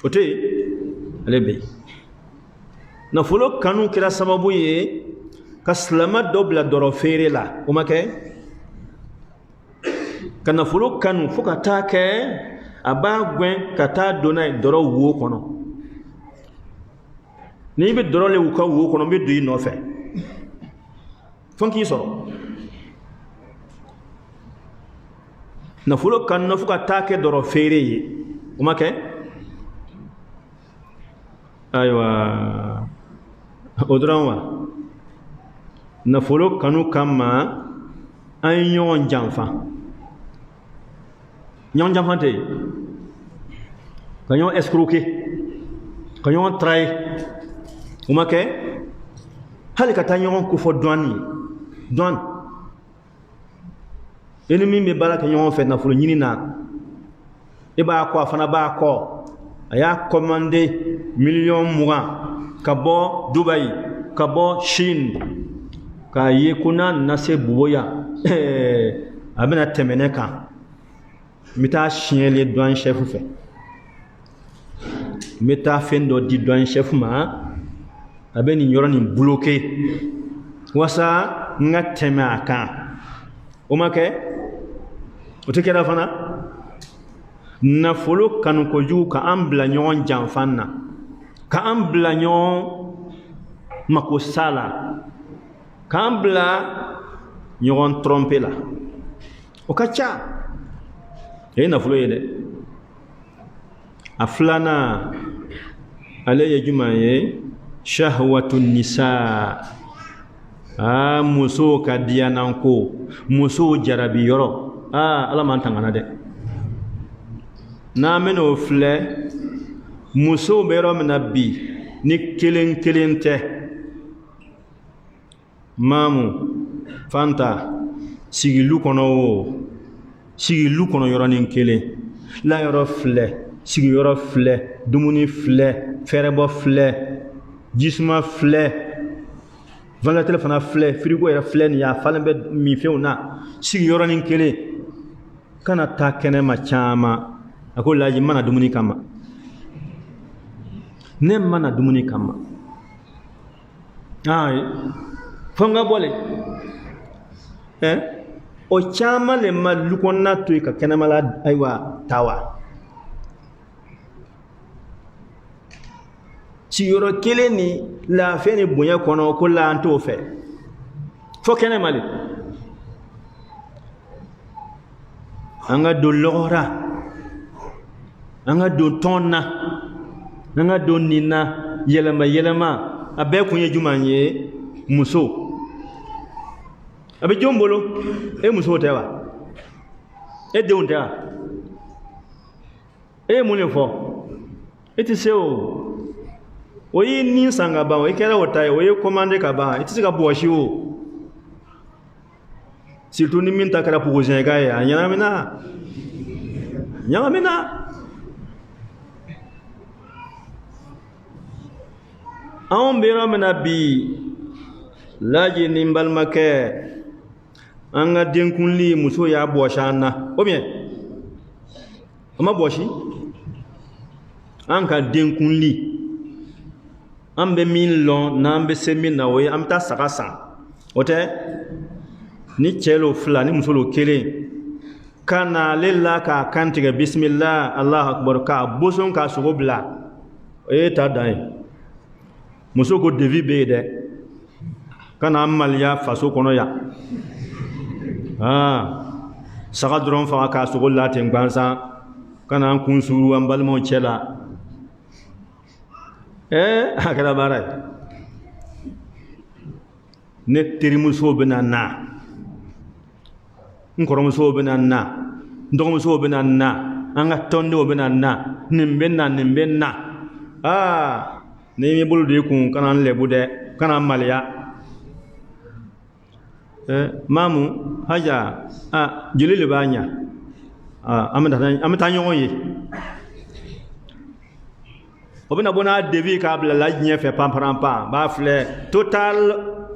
o tɛ yen ale bɛ yen nafolo kanu kɛra sababu ye ka silama dɔ bila dɔrɔ feere la o ma kɛ ka nafolo kanu fo ka taa kɛ a b'a gɛn ka taa don n'a ye dɔrɔ wo kɔnɔ n'i bɛ dɔrɔ le ka wo kɔnɔ n bɛ don i nɔfɛ fo n k'i sɔrɔ nafolo kanu fo ka taa kɛ dɔrɔ feere ye o ma kɛ ayiwa o dɔrɔn wa nafolo kanu kama an ye ɲɔgɔn janfa ɲɔgɔn janfa tɛ yen ka ɲɔgɔn escroquer ka ɲɔgɔn trahir o ma kɛ hali ka taa ɲɔgɔn kofɔ douane ye douane e ni min bɛ baara kɛ ɲɔgɔn fɛ nafolo ɲini na e b'a kɔ a fana b'a kɔ a y'a commandé $20,000 ka bɔ Dubaï ka bɔ Chine k'a ye ko n'a nana se Buboya a bɛna tɛmɛ ne kan n bɛ taa siɲɛli douane chef fɛ n bɛ taa fɛn dɔ di douane chef ma a bɛ nin yɔrɔ nin bloqué wasa n ka tɛmɛ a kan o ma kɛ o tɛ kɛra fana nafolo kanu kojugu ka an bila ɲɔgɔn janfan na ka an bila ɲɔgɔn makosa la k'an bila ɲɔgɔn tromper la o ka ca o ye nafolo ye dɛ a filanan ale ye jumɛn ye shahwatu nisa muso ka diyananko muso jarabi yɔrɔ ala m'an tangana dɛ n'an bɛn'o filɛ musow bɛ yɔrɔ min na bi ni kelen kelen tɛ maamu fanta sigilu kɔnɔ o sigilu kɔnɔ yɔrɔnin kelen layɔrɔ filɛ sigiyɔrɔ filɛ dumuni filɛ fɛrɛbɔ filɛ jisuma filɛ ventilateur fana filɛ frigo yɛrɛ filɛ nin ye a falen bɛ minfɛnw na sigiyɔrɔnin kelen kana taa kɛnɛma caman a ko laji mana dumuni kama ne mana dumuni kama ayi fo n ka bɔ le o caman le ma du kɔnɔna to yen ka kɛnɛma la ayiwa taa wa sigiyɔrɔ kelen ni lafiya ni bonya kɔnɔ ko la an t'o fɛ fo kɛnɛma le an ka don lɔgɔra an ka don tɔn na an ka don nin na yɛlɛma yɛlɛma a bɛɛ kun ye jumɛn ye muso a bɛ jɔn bolo e muso tɛ wa e denw tɛ wa e ye mun de fɔ e tɛ se o y'i nin san ka ban o i kɛra o ta ye o ye commandé ka ban i tɛ se ka bɔsi o surtout ni min ta kɛra pogosiyɛnka ye a ɲagamina ɲagamina anw bɛ yɔrɔ min na bi laji ni n balimakɛ an ka denkunli muso y'a bɔsi an na ou bien a ma bɔsi an ka denkunli an bɛ min lɔn n'an bɛ se min na o ye an bɛ taa saga san o tɛ ni cɛ lo fila ni muso lo kelen ka na ale la k'a kantigɛ bisimila alahu akibaru k'a boson k'a sogo bila o ye ta dan ye muso ko devi bɛ yen dɛ ka na an maliya faso kɔnɔ yan saga dɔrɔn faga k'a sogo la ten gansan ka na an kun suru an balimaw cɛ la a kɛra baara ye ne terimuso bena na nkoromuso bena na ndomuso bena na anga tondo bena na nimbenna ne mi bulu de kun kana lebude kana malya mamu haja julile banya amata nyonye obina bona devi ka bla la nye fait pamparampa ba fle total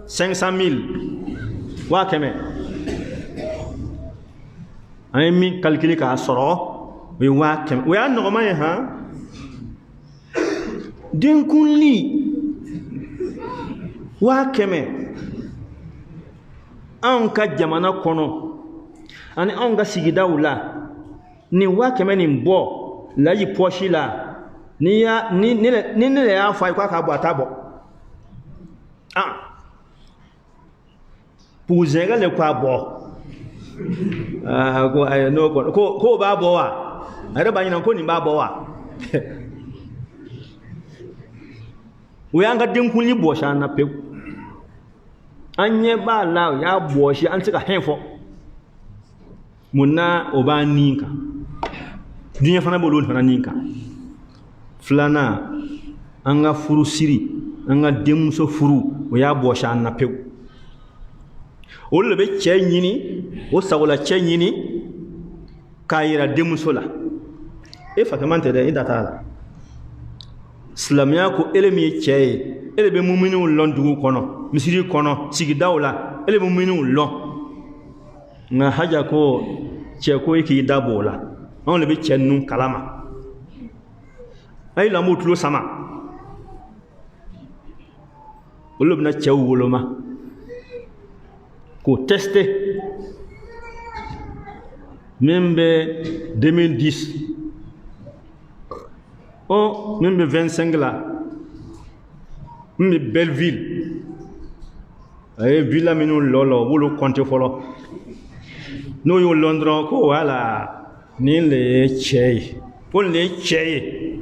500,000 wa keme ay mi calculer ka soro we wa keme we an no ma ha den kunli wa keme an ka jamana kono ani an ga sigida wula ni wa keme ni mbo la yi poshi la ni ya ni le ya fa kwa ka bo atabo pour gérer le kwa bo ko ay no ko ba bo wa ay ba nyina ko ni ba bo wa we anga din kun li bo sha na pe anye ba la ya bo shi an tsika henfo munna oba ninka dunya fana bo lo fana ninka flana anga furu siri anga demuso furu o ya bo sha na pe o le be che nyini o sagola che nyini kayira demuso la e fakamante de idata Islamia ko elemi cheye elebe muminu lon dugu kono misiri kono sigi dawla elebe muminu lon nga haja ko che ko iki dabola on le be chennu kalama ay la mutlo sama ulub na chew woloma ko tester membe 2010 même 25 là, même Belleville, et Villa Minou Lolo, vous le comptez folo. Nous y Londres, voilà, ni les chais, pour les chais.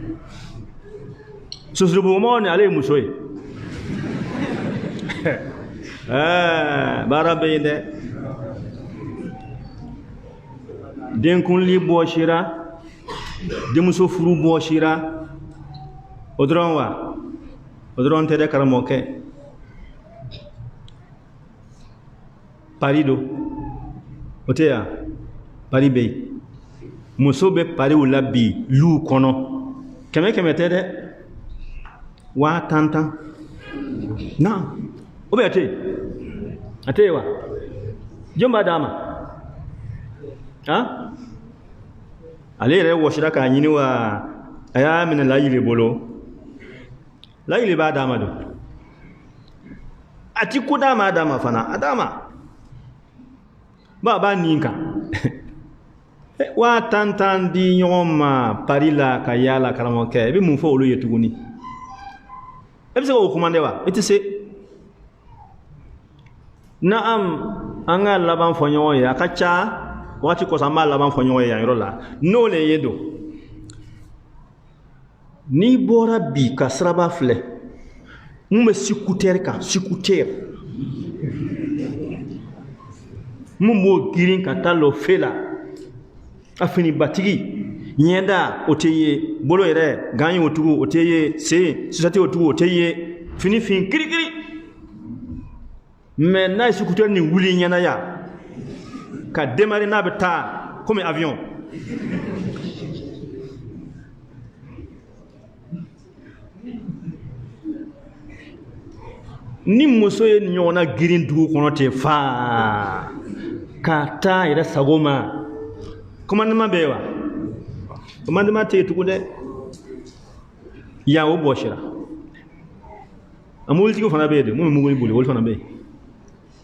Ce moment, on est allé moussoyer. Barabéde. D'un coup, les bois demuso furu boshira odron tede karamoke parido oteya paribe musobe pari ulabi lu kono keme tede wa tanta na obe atewa jomba dama alere washira ka nyini wa aya min la yile bolo la yile ba dama do ati ku dama fana adama ba ninka wa tantan di nyoma parila ka yala karamoke bi mun fo olu yetuguni e se ko kumande wa etise naam anga laban fo nyoya akacha wati ko sama laban fo nyoya yaro la no le yedo ni bora bi ka sraba fle mume sikuter mumo girin ka talo fela afini batigi nyenda oteye bolo ere ganyi otugo oteye se susati otugo oteye fini kiri mais na sikuter ni wuli nyana ya ka démarrer na beta comme avion ni muso ye nyona girin dugu kono te fa ka ta ira sagoma commandement bewa commandement te tukunde ya wo boshira amul tigo fana be de mo ngoni buli wol fana be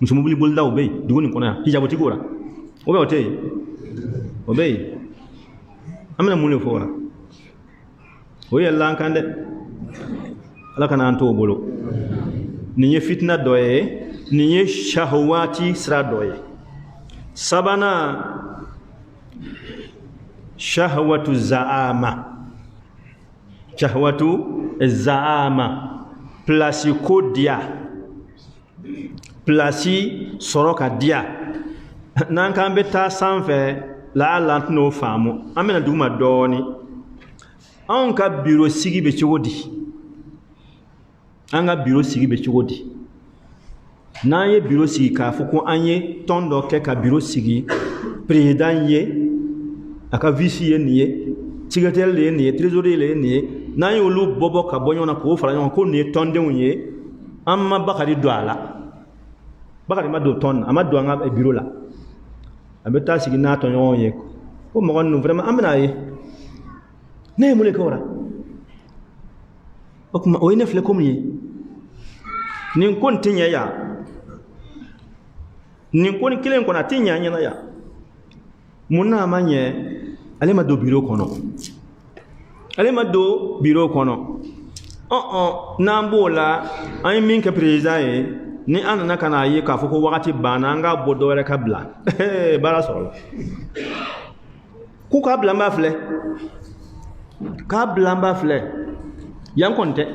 musumu buli bul daw be dugu ni kono ya hijabo tigora obe oteye obe amna mule fora oye lankande ala kana anto bolo ni fitna doye ni shahawati sra doye sabana shahwatu zaama plasikodia plasi sɔrɔ ka diya n'an k'an bɛ taa sanfɛ la'alla an tɛn'o faamu an bɛna duguma dɔɔni anw ka biro sigi bɛ cogo di an ka biro sigi bɛ cogo di n'an ye biro sigi k'a fɔ ko an ye tɔn dɔ kɛ ka biro sigi président ye a ka vice ye nin ye secrétaire le ye nin ye trésorier le ye nin ye n'an ye olu bɔ ka bɔ ɲɔgɔn na k'o fara ɲɔgɔn kan ko nin ye tɔndenw ye an ma Bakari don a la Bakari ma don tɔn na a ma don an ka biro la a bɛ taa sigi n'a tɔɲɔgɔnw ye ko mɔgɔ ninnu vraiment an bɛna ye ne ye mun de kɛ o la o tuma o ye ne filɛ ko min ye nin ko nin tɛ ɲɛ yan nin ko nin kelen kɔnɔ a tɛ ɲɛ an ɲɛna yan mun na a ma ɲɛ ale ma don biro kɔnɔ ale ma don biro kɔnɔ n'an b'o la an ye min kɛ président ye ni an nana ka n'a ye k'a fɔ ko wagati banna an k'a bɔ dɔ wɛrɛ ka bila baara sɔrɔla k'u k'a bila an b'a filɛ k'a bila an b'a filɛ yan kɔni tɛ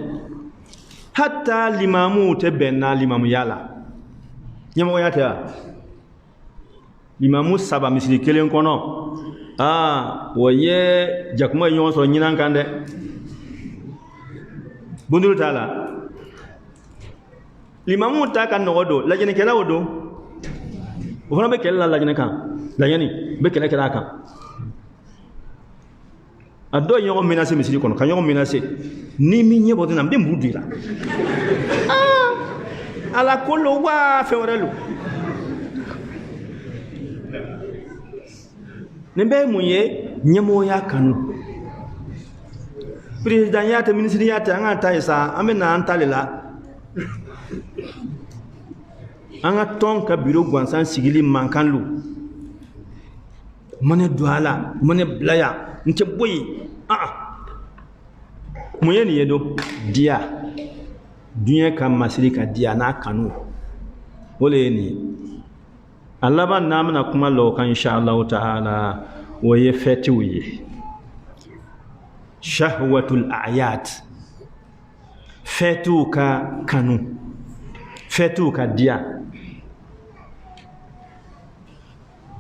hatta limamuw tɛ bɛn na limamuya la ɲɛmɔgɔya tɛ wa limamu 3 misiri kelen kɔnɔ o ye jakuma ye ɲɔgɔn sɔrɔ ɲinan kan dɛ bunduru t'a la limamu ta ka nɔgɔ don lajɛnikɛlaw don o fana bɛ kɛlɛ la lajɛni kan lajɛni bɛ kɛlɛ kɛlɛ a kan a dɔw ye ɲɔgɔn menacé misiri kɔnɔ ka ɲɔgɔn menacé ni min ɲɛ bɔ tɛ na n bɛ muru di la ala ko lo wa fɛn wɛrɛ lo nin bɛɛ ye mun ye ɲɛmɔgɔya kanu président ya tɛ ministre ya tɛ an ka ta ye sa an bɛ na an ta de la an ka tɔn ka biro gansan sigili mankan lo mun ne don a la mun ne bila yan n tɛ bɔ yen mun ye nin ye don diya diɲɛ ka masiri ka diya n'a kanu o le ye nin ye a laban n'an bɛna kuma la o kan inshallah ta'ala o ye fɛtiw ye shahwatul a'yad fɛtiw ka kanu fɛtiw ka diya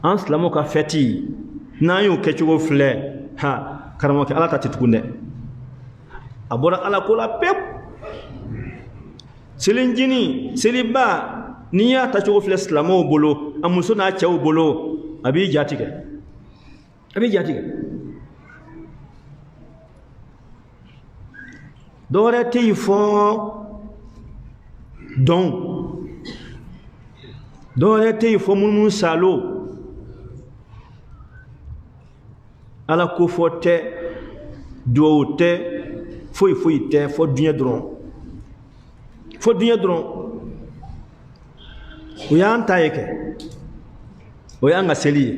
an silamɛw ka fɛti n'an y'o kɛcogo filɛ karamɔgɔkɛ ala ta tɛ tugun dɛ a bɔra ala ko la pewu selinjini seliba n'i y'a tacogo filɛ silamɛw bolo a muso n'a cɛw bolo a b'i jatigɛ dɔwɛrɛ tɛ yen fɔ dɔn dɔwɛrɛ tɛ yen fɔ munumunu salo ala ko fɔ tɛ duwawu tɛ foyi foyi tɛ fɔ diɲɛ dɔrɔn o y'an ta ye kɛ o y'an ka seli ye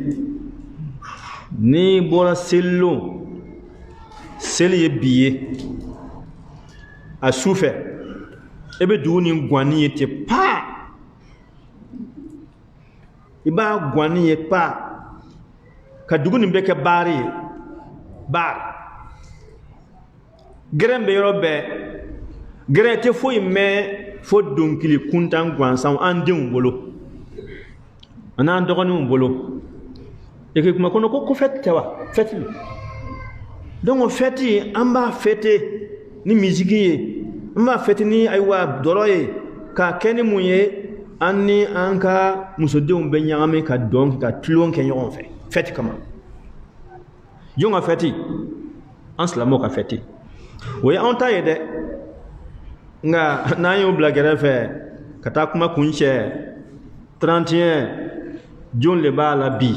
n'i bɔra selilon seli ye bi ye a su fɛ e bɛ dugu ni ganni ye ten paa i b'a ganni ye paa ka dugu nin bɛ kɛ baari ye baari gɛrɛn bɛ yɔrɔ bɛɛ gɛrɛn tɛ foyi mɛn fo dɔnkili kuntan gansan an denw bolo an'an dɔgɔninw bolo e ka kuma kɔnɔ ko fɛti tɛ wa fɛti donc fɛti an b'a fɛte ni misiki ye an b'a fɛte ni ayiwa dɔrɔ ye k'a kɛ ni mun ye an ni an ka musodenw bɛ ɲagami ka dɔn ka tulon kɛ ɲɔgɔn fɛ fɛti kama jɔn ka fɛti an silamɛw ka fɛti o ye anw ta ye dɛ nka n'an y'o bila kɛrɛfɛ ka taa kuma kun cɛ 31 jɔn de b'a la bi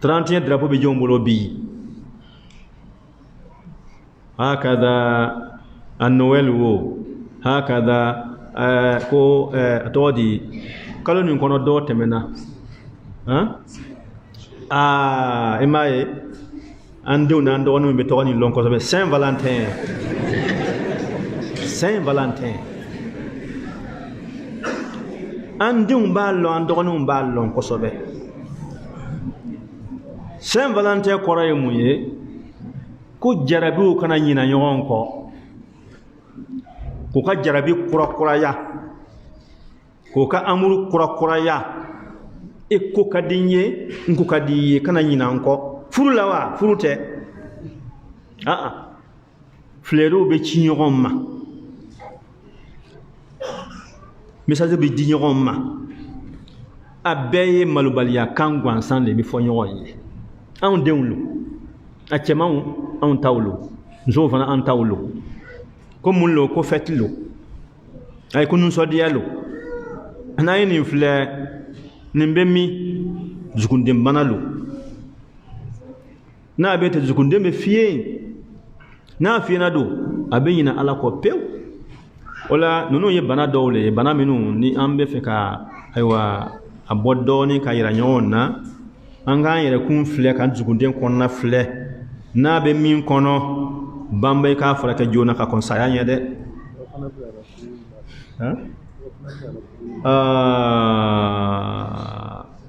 31 drapeau bɛ jɔn bolo bi hakada a Noël wo hakada ko a tɔgɔ di kalo nin kɔnɔ dɔw tɛmɛna i m'a ye an denw n'an dɔgɔninw bɛ tɔgɔ nin lɔn kosɛbɛ Saint Valentin an denw b'a lɔn an dɔgɔninw b'a lɔn kosɛbɛ Saint Valentin kɔrɔ ye mun ye ko jarabiw kana ɲina ɲɔgɔn kɔ k'u ka jarabi kurakuraya ko ka amuru kura e ko kadinye nko kadiye kana nyina nko furu lawa furu te flero be ci ñogom ma message be di ñogom ma abeye malubaliya kan gwansan le bi fo ñogoye an dewlu a cemaw an tawlu nzo fana an tawlu ko mullo ko fetlo ay ko nun so dialo anayi ni fle nimbe mi zukunde banalo na be te zukunde me fiye na fiye na do abe yina ala ko pew wala nunu ye bana dawle bana minu ni ambe fe ka aywa aboddo ni ka yira nyonna anga yere kun fle kan zukunde kon na fle na be min kono bambay ka fara ka jona ka kon saya nyede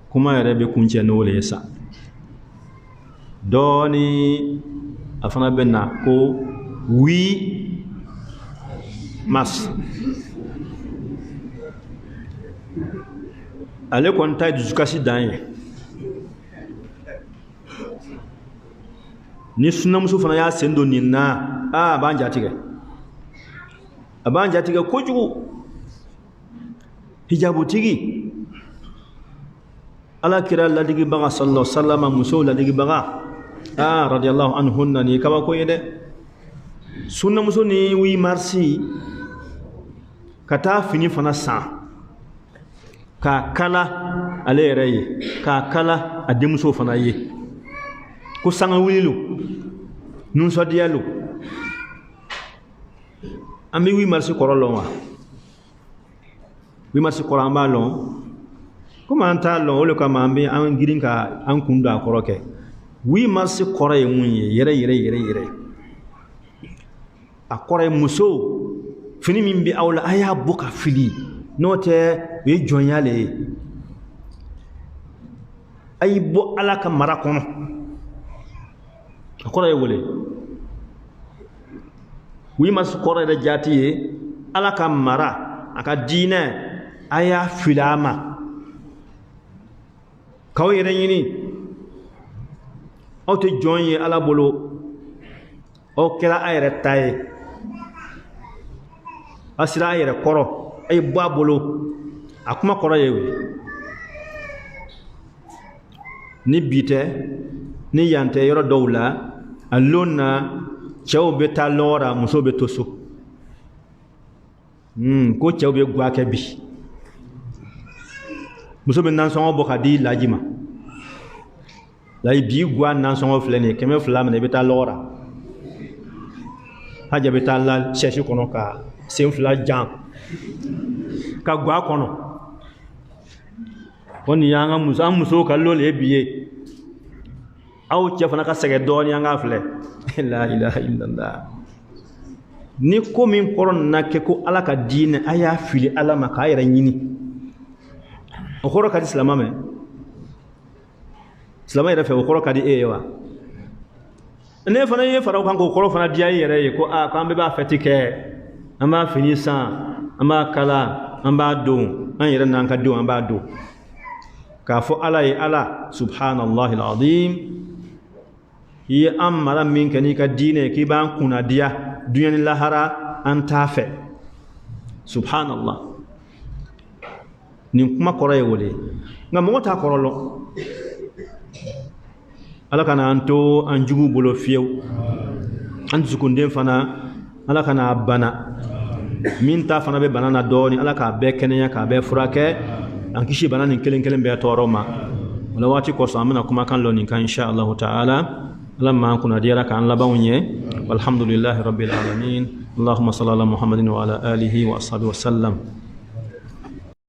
kuma yɛrɛ bɛ kuncɛ n'o le ye sa dɔɔni a fana bɛ na ko 8 mars ale kɔni ta ye dusukasi dan ye ni sunamuso fana y'a sen don nin na a b'an jatigɛ kojugu hijabu tigi ala kira ladigi baga sallallahu alaihi wasallam muso ladigi baga radiyallahu anhunna ni kaba ko yede sunna muso ni 8 marsi kata fini fana san ka kala ale yɛrɛ ye ka kala a denmuso fana ye ko sanga wililu nunsɔdiyalo an bɛ 8 marsi kɔrɔ lɔn wa 8 marsi kɔrɔ an b'a lɔn komi an t'a lɔn o le kama an bɛ an girin ka an kun don a kɔrɔ kɛ 8 marsi kɔrɔ ye mun ye yɛrɛ a kɔrɔ ye muso fini min bɛ aw la a y'a bɔ ka fili n'o tɛ o ye jɔnya le ye a y'i bɔ ala ka mara kɔnɔ a kɔrɔ ye wele 8 marsi kɔrɔ yɛrɛ jaati ye ala ka mara a ka diinɛ a y'a fili a ma k'aw yɛrɛ ɲini aw tɛ jɔn ye ala bolo aw kɛra a yɛrɛ ta ye a sera a yɛrɛ kɔrɔ a ye bɔ a bolo a kuma kɔrɔ ye o ye ni bi tɛ ni yan tɛ yɔrɔ dɔw la a lon na cɛw bɛ taa lɔgɔra musow bɛ to so ko cɛw bɛ guwa kɛ bi muso bɛ nansɔngɔ bɔ ka di laji ma layi bi guwa nansɔngɔ filɛ nin ye 200 minɛ i bɛ taa lɔgɔra hajɛ bɛ taa la sɛsi kɔnɔ ka sen 2 jan ka guwa kɔnɔ ko nin y'an ka an musow ka lon le ye bi ye aw cɛ fana ka sɛgɛ dɔɔni an ka filɛ la ilaha illallah ni ko min kɔrɔ na kɛ ko ala ka diinɛ a y'a fili ala ma k'a yɛrɛ ɲini o kɔrɔ ka di silama mɛ silama yɛrɛ fɛ o kɔrɔ ka di e ye wa ne fana ye fara o kan k'o kɔrɔ fana diya i yɛrɛ ye ko k'an bɛɛ b'a fɛti kɛ an b'a fini san an b'a kala an b'a don an yɛrɛ n'an ka denw an b'a don k'a fɔ ala ye ala subhanallahi alazim i ye an mara min kɛ n'i ka diinɛ k'i b'an kunnadiya duɲa ni lahara an t'a fɛ subhanallah nin kuma kɔrɔ ye wele nka mɔgɔ t'a kɔrɔ lɔn ala kana an to an jugu bolo fiyewu an dusukunden fana ala kana bana min ta fana bɛ bana na dɔɔni ala k'a bɛɛ kɛnɛya k'a bɛɛ furakɛ an kisi bana nin kelen kelen bɛɛ tɔɔrɔ ma wala waati kɔsɔn an bɛna kumakan lɔ nin kan insha allahu ta'ala ala m'an kunnadiyara k'an labanw ye walhamdulillahi rabbil alamin allahumma salli ala muhammadin wa ala alihi wa ashabihi wa sallam